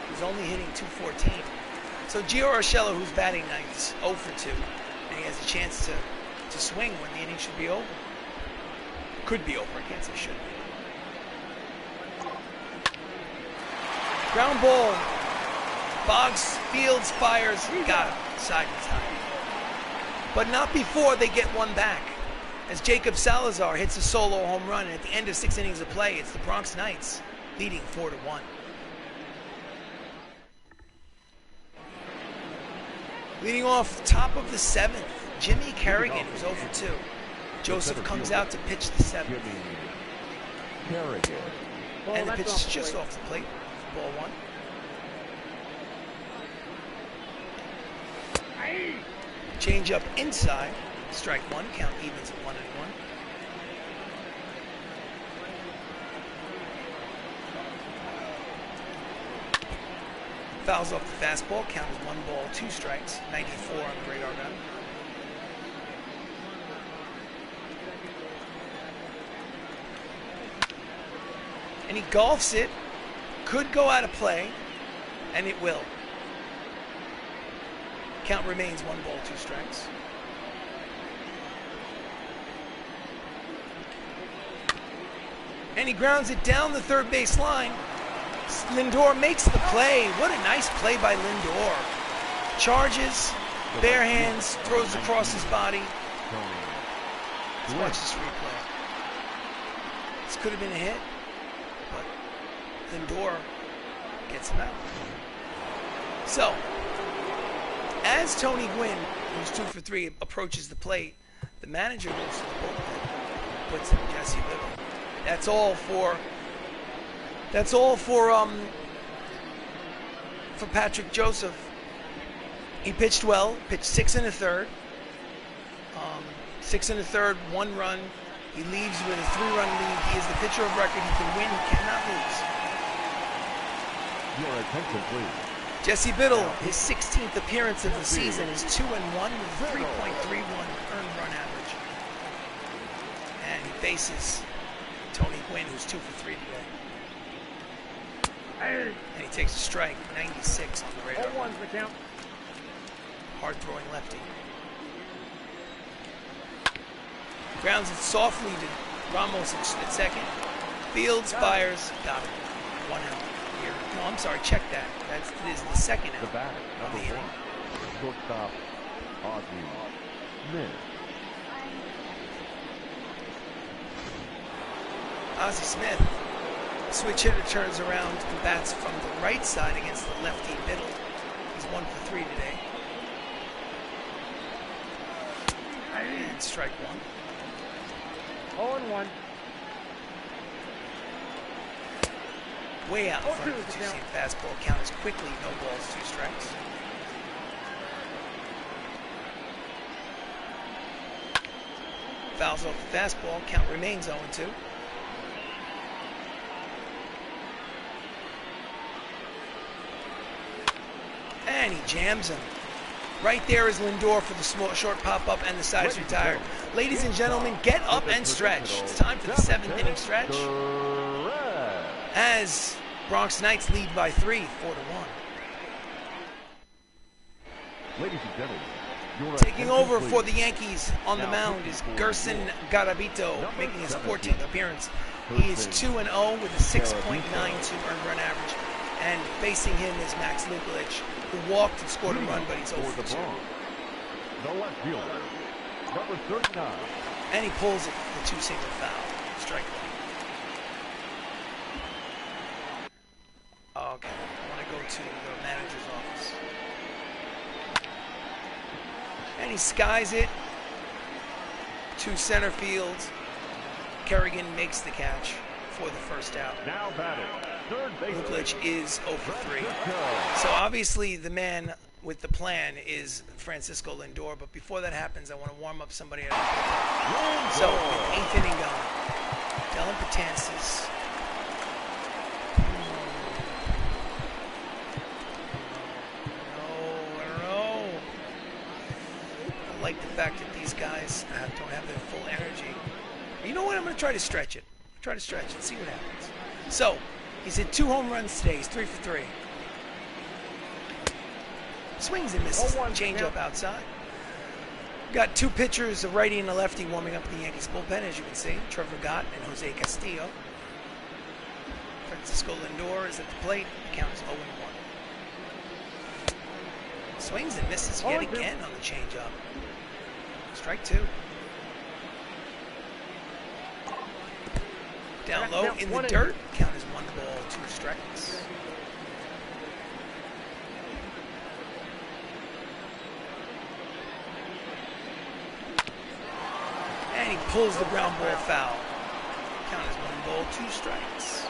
who's only hitting .214. So Gio Urshela, who's batting 9th, is 0 for 2. And he has a chance to swing when the inning should be over. Could be over, I can't say should be. Ground ball. Boggs, Fields, fires, got him. Side and side. But not before they get one back. As Jacob Salazar hits a solo home run, and at the end of 6 innings of play, it's the Bronx Knights leading 4-1. Leading off top of the 7th, Jimmy Kerrigan, who's 0 for 2. Joseph comes out to pitch the 7th. And the pitch is just off the plate for ball 1. Change up inside. Strike 1. Count evens at 1-1. Fouls off the fastball. Count is 1 ball, 2 strikes. 94 on the radar gun. And he golfs it. Could go out of play, and it will. Count remains 1 ball, 2 strikes. And he grounds it down the third base line. Lindor makes the play. What a nice play by Lindor. Charges, bare hands, throws across his body. Let's watch this replay. This could have been a hit, but Lindor gets him out. So, as Tony Gwynn, who's 2 for 3, approaches the plate, the manager goes to the bullpen, puts in Jesse Biddle. That's all for Patrick Joseph. He pitched well, pitched 6 1/3. 6 1/3, 1 run. He leaves with a 3-run lead. He is the pitcher of record. He can win, he cannot lose. Your attention, please. Jesse Biddle, his 16th appearance of the season, is 2-1 with a 3.31 earned run average. And he faces Tony Gwynn, who's 2 for 3 today. And he takes a strike, 96 on the radar. 0-1's the count. Hard-throwing lefty. Grounds it softly to Ramos at second. Fields fires, got him. 1 out here. No, I'm sorry, check that. That is the second out. The bat, number 1. Shortstop, Ozzie Smith. Ozzie Smith, switch hitter, turns around and bats from the right side against the lefty Biddle. He's 1 for 3 today. And strike 1. 0-1. Way out in front of the two-seam fastball. Count is quickly no balls, 2 strikes. Fouls off the fastball. Count remains 0-2. And he jams him. Right there is Lindor for the small, short pop-up, and the side is retired. Ladies and gentlemen, get up and stretch. It's time for the 7th inning stretch. As Bronx Knights lead by 3, 4-1. Ladies and gentlemen, your Taking over attention, for the please. Yankees on the mound is Gerson Garavito, making his 14th appearance. He is 2-0 with a 6.92 earned run average. And facing him is Max Lukelich, who walked and scored a run, but he's 0 For for the 2. Bronx, the left fielder, number 39. And he pulls it for the two-seamer foul. Strike 1. Okay, I want to go to the manager's office. And he skies it to center field. Kerrigan makes the catch for the first out. Now batting, third baseman. Lukelich is 0 for 3. So obviously the man with the plan is Francisco Lindor, but before that happens, I want to warm up somebody at the So, with 8th inning going, Dylan Betances. I don't know. I like the fact that these guys don't have their full energy. You know what? I'm going to try to stretch it. Try to stretch it, see what happens. So, he's hit 2 home runs today. He's 3 for 3. Swings and misses. Change up outside. Got 2 pitchers, a righty and a lefty, warming up in the Yankees bullpen, as you can see. Trevor Gott and Jose Castillo. Francisco Lindor is at the plate. The count is 0-1. Swings and misses yet again on the changeup. Strike 2. Down low in the dirt. Count is 1 ball, 2 strikes. And he pulls the ground ball foul. Count is 1 ball, 2 strikes.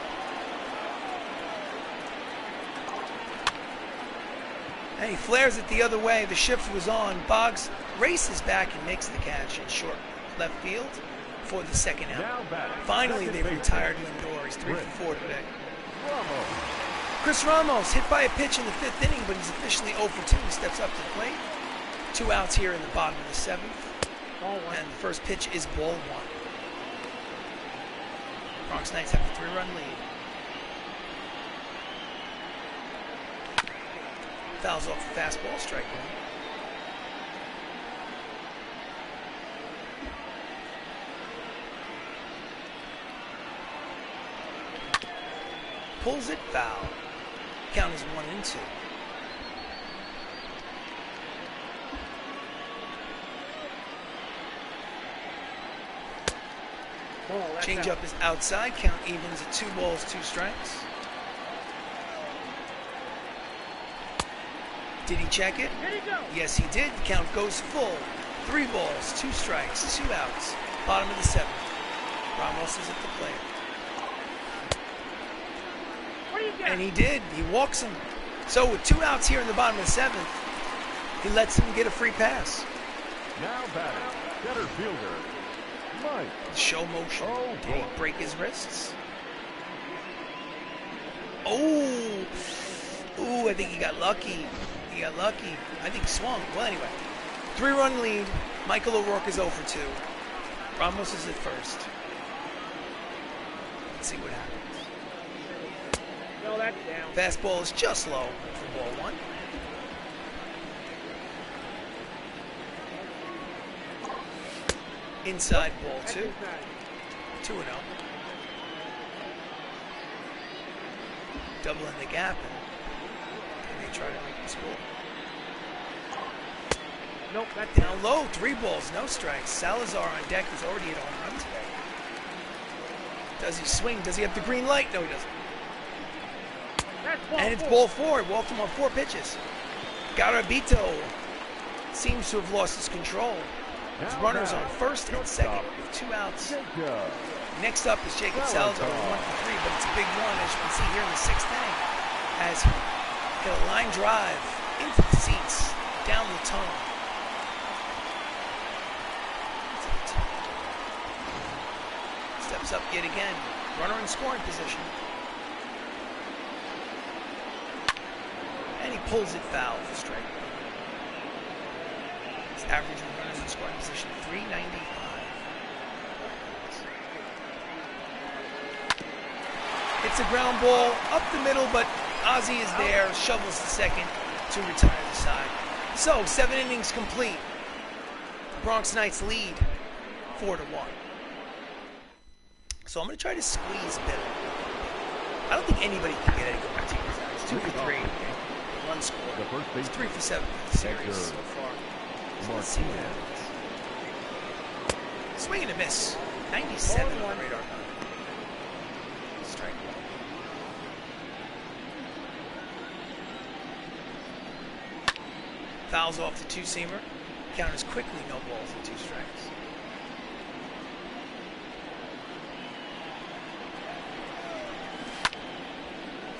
And he flares it the other way. The shift was on. Boggs races back and makes the catch in short left field for the second out. Finally, they've retired Lindor. He's 3 for 4 today. Chris Ramos hit by a pitch in the 5th inning, but he's officially 0 for 2. He steps up to the plate. 2 outs here in the bottom of the 7th. And the first pitch is ball 1. Bronx Knights have a 3-run lead. Fouls off the fastball, strike 1. pulls it, foul. Count is 1-2. Change up is outside. Count evens at 2 balls, 2 strikes. Did he check it? Here he goes. Yes, he did. Count goes full. 3 balls, 2 strikes, 2 outs. Bottom of the 7th. Ramos is at the plate. What do you got? And he did. He walks him. So with 2 outs here in the bottom of the 7th, he lets him get a free pass. Now batting, center fielder, Mike. Show motion. Oh, Did he boy. break his wrists? Oh. Ooh, I think he got lucky. He got lucky. I think he swung. Well, anyway. 3-run lead. Michael O'Rourke is 0 for 2. Ramos is at first. Let's see what happens. No, that's down. Fastball is just low for ball 1. Inside ball 2. 2-0. Doubling the gap, and they try to make the score. Nope, that's Down low, 3 balls, no strikes. Salazar on deck is already at home run today. Does he swing? Does he have the green light? No, he doesn't. That's ball And it's 4. ball 4. He walked him on 4 pitches. Garabito seems to have lost his control. His Now runners on batting, first and second with 2 outs. Jacob. Next up is Jacob Salazar with 1 for 3, but it's a big one, as you can see here in the 6th inning, as he got a line drive into the seats, down the tunnel. Steps up yet again. Runner in scoring position. And he pulls it foul for strike. His average of runners in scoring position, 395. It's a ground ball up the middle, but Ozzie is there, shovels to second to retire the side. So, 7 innings complete. The Bronx Knights lead 4-1. So I'm going to try to squeeze a bit. I don't think anybody can get Edgar Martinez out. It's 2 for 3. Run score. The first It's base 3 for 7 for the series so far. So let's see what happens. Swing and a miss. 97 on the radar. Strike 1. Fouls off the 2-seamer. Count is quickly no balls and 2 strikes.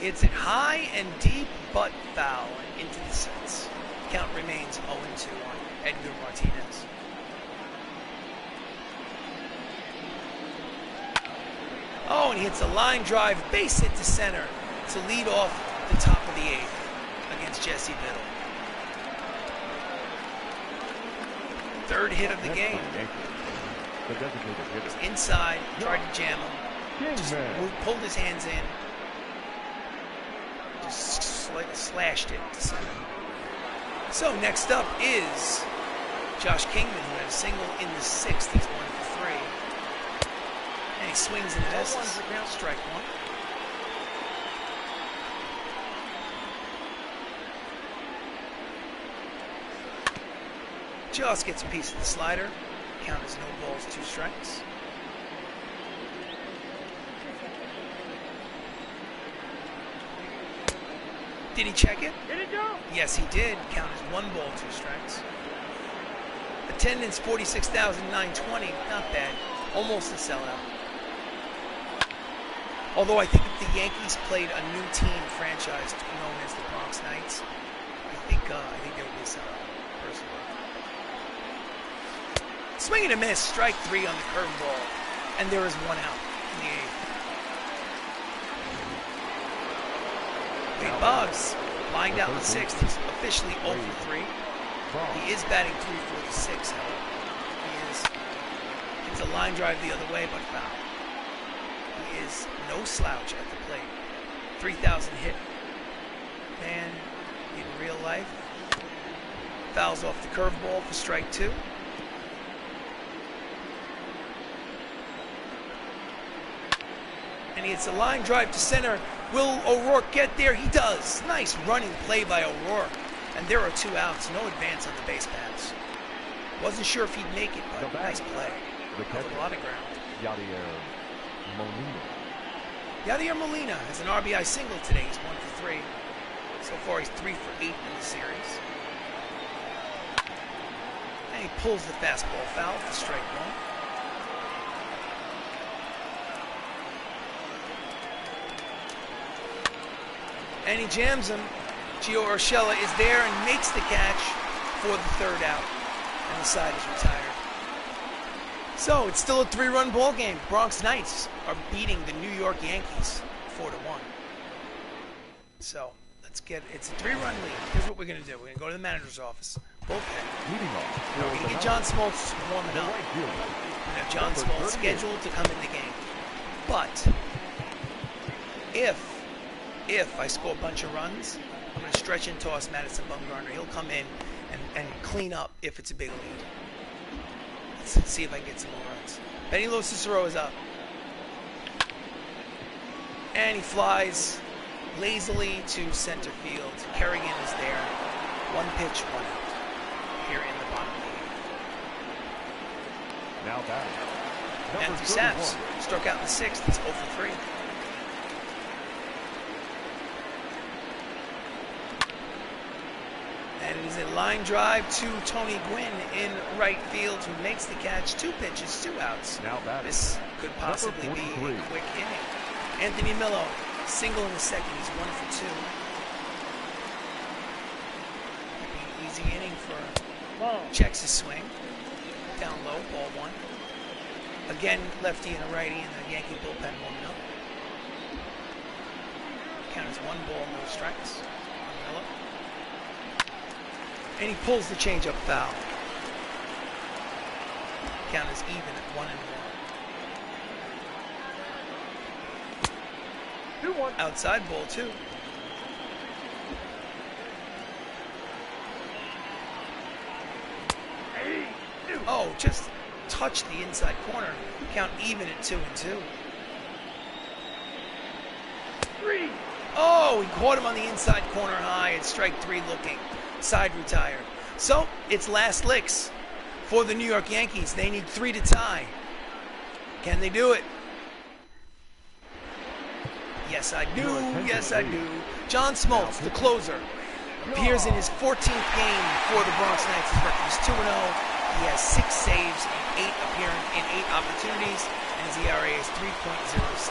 It's a high and deep, but foul and into the sets. Count remains 0-2 on Edgar Martinez. Oh, and he hits a line drive, base hit to center to lead off the top of the 8th against Jesse Biddle. 3rd hit of the game. The designated hitter. Inside, tried to jam him. Just pulled his hands in. Just slashed it to center. So next up is Josh Kingman, who had a single in the 6th. He's 1 for 3. And he swings and misses. Strike 1. Just gets a piece of the slider. Count is no balls, 2 strikes. Did he check it? Did it go? Yes, he did. Count is 1 ball, 2 strikes. Attendance 46,920. Not bad. Almost a sellout. Although I think if the Yankees played a new team franchise known as the Bronx Knights, I think there would be a sellout, personally. Swing and a miss. Strike 3 on the curveball. And there is 1 out in the 8th. Wade Boggs lined out in the 6th. He's officially 0 for 3. He is batting .346, however. It's a line drive the other way, but foul. He is no slouch at the plate. 3,000 hit man in real life. Fouls off the curveball for strike 2. And he hits a line drive to center Will O'Rourke get there? He does. Nice running play by O'Rourke. And there are 2 outs. No advance on the base paths. Wasn't sure if he'd make it, but nice play. Covered a lot of ground. Yadier Molina has an RBI single today. He's 1 for 3. So far, he's 3 for 8 in the series. And he pulls the fastball foul for strike 1. And he jams him. Gio Urshela is there and makes the catch for the 3rd out. And the side is retired. So it's still a 3-run ball game. Bronx Knights are beating the New York Yankees 4-1. So let's get it's a 3-run lead. Here's what we're gonna do. We're gonna go to the manager's office. Bullpen. We're gonna get John Smoltz warming up. We have John Smoltz scheduled to come in the game. But if I score a bunch of runs, I'm going to stretch and toss Madison Bumgarner. He'll come in and clean up if it's a big lead. Let's see if I can get some more runs. Benny Cicero is up. And he flies lazily to center field. Kerrigan is there. 1 pitch, 1 out. Here in the bottom of the 8th. Now batting. Matthew Saps struck out in the 6th. It's 0 for 3. And it is a line drive to Tony Gwynn in right field, who makes the catch. 2 pitches, 2 outs. This could possibly be a quick inning. Anthony Millo, single in the 2nd. He's 1 for 2. Might be an easy inning for checks his swing. Down low, ball 1. Again, lefty and a righty in the Yankee bullpen warming up. Count is 1 ball, no strikes. Millo. And he pulls the changeup foul. Count is even at 1-1. 2-1. Outside, ball 2. Oh, just touched the inside corner. Count even at 2-2. 3. Oh, he caught him on the inside corner high at strike 3 looking. Side retired. So it's last licks for the New York Yankees. They need 3 to tie. Can they do it? Yes, I do. Yes, I do. John Smoltz, the closer, appears in his 14th game for the Bronx Knights. His record is 2-0. He has 6 saves in 8 opportunities, and his ERA is 3.07.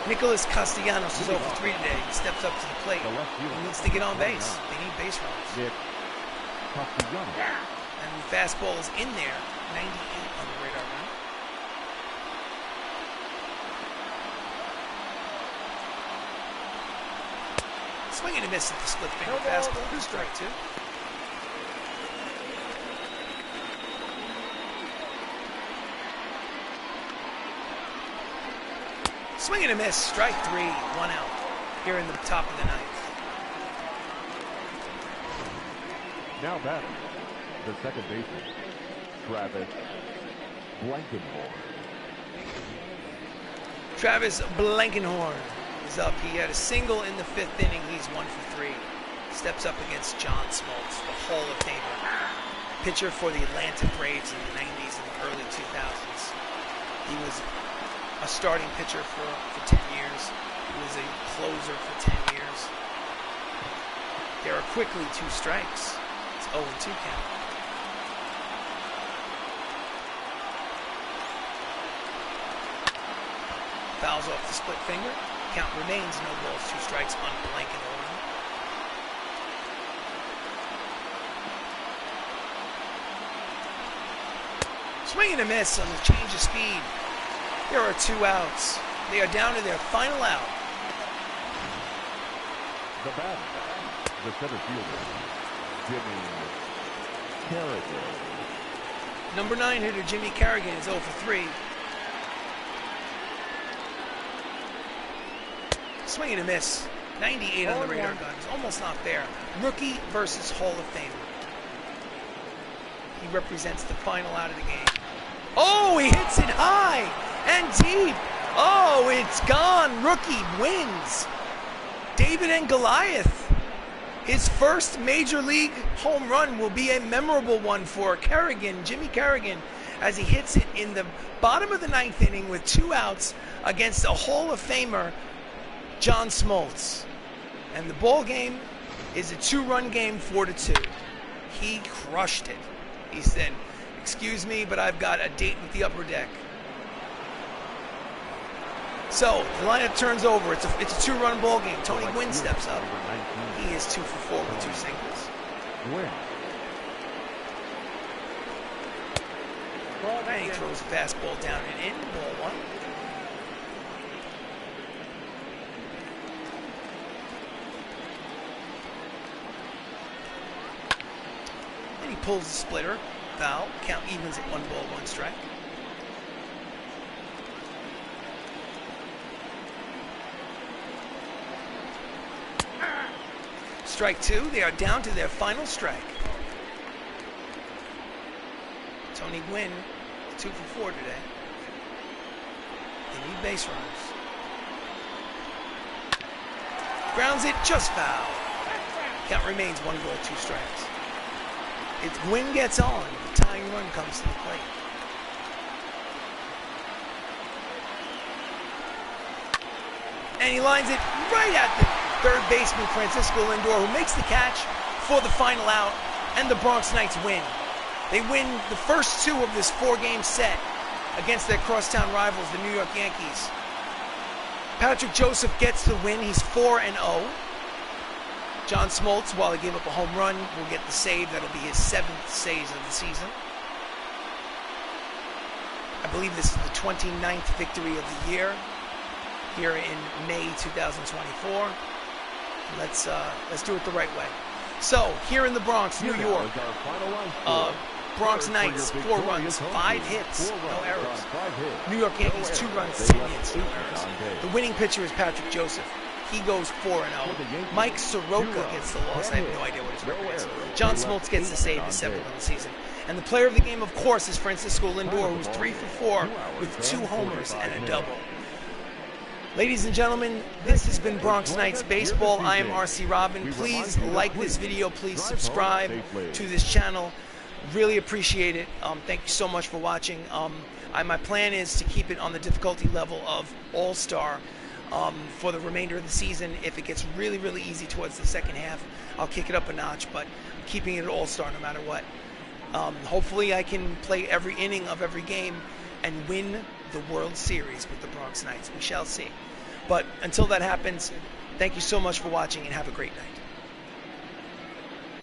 Nicholas Castellanos is 0 for 3 today. He steps up to the plate. He needs to get on base. They need base runs. And the fastball is in there. 98 on the radar run. Swing and a miss at the split finger fastball. Strike 2. Swing and a miss, strike 3, 1 out here in the top of the 9th. Now batting, the second baseman, Travis Blankenhorn. Travis Blankenhorn is up. He had a single in the 5th inning. He's 1 for 3. Steps up against John Smoltz, the Hall of Famer. Pitcher for the Atlanta Braves in the 90s and the early 2000s. He was a starting pitcher for 10 years. He was a closer for 10 years. There are quickly 2 strikes. It's 0-2 count. Fouls off the split finger. Count remains no balls, 2 strikes on Blankenhorn. Swing and a miss on the change of speed. There are 2 outs. They are down to their final out. The batter, the center fielder, Jimmy Kerrigan. Number 9 hitter Jimmy Kerrigan is 0 for 3. Swing and a miss. 98 on the radar gun. It's almost not fair. Rookie versus Hall of Famer. He represents the final out of the game. Oh, he hits it high and deep. Oh, it's gone. Rookie wins. David and Goliath. His first major league home run will be a memorable one for Kerrigan, Jimmy Kerrigan, as he hits it in the bottom of the 9th inning with 2 outs against a Hall of Famer, John Smoltz. And the ball game is a 2-run game, 4-2. He crushed it. He said, "Excuse me, but I've got a date with the upper deck." So the lineup turns over. It's a 2-run ball game. Tony Gwynn steps up. He is 2 for 4 with 2 singles. And he throws a fastball down and in. Ball 1. And he pulls the splitter. Foul. Count evens at 1 ball, 1 strike. Strike 2. They are down to their final strike. Tony Gwynn, 2 for 4 today. They need base runners. Grounds it, just foul. Count remains 1 ball, 2 strikes. If Gwynn gets on, the tying run comes to the plate. And he lines it right at the third baseman, Francisco Lindor, who makes the catch for the final out, and the Bronx Knights win. They win the first 2 of this 4-game set against their crosstown rivals, the New York Yankees. Patrick Joseph gets the win. He's 4-0. John Smoltz, while he gave up a home run, will get the save. That'll be his 7th save of the season. I believe this is the 29th victory of the year here in May 2024. Let's do it the right way. So, here in the Bronx, New York, Bronx Knights, 4 runs, 5 hits, no errors. New York Yankees, 2 runs, 10 hits, no errors. The winning pitcher is Patrick Joseph. He goes 4-0. Mike Soroka gets the loss. I have no idea what his record is. John Smoltz gets the save, his 7th on the season. And the player of the game, of course, is Francisco Lindor, who's 3 for 4 with 2 homers and a double. Ladies and gentlemen, this has been Bronx Knights Baseball. I am RC Robbin. Please like this video. Please subscribe to this channel. Really appreciate it. Thank you so much for watching. My plan is to keep it on the difficulty level of All-Star for the remainder of the season. If it gets really, really easy towards the second half, I'll kick it up a notch, but I'm keeping it at All-Star no matter what. Hopefully I can play every inning of every game and win the World Series with the Bronx Knights. We shall see. But until that happens, thank you so much for watching and have a great night.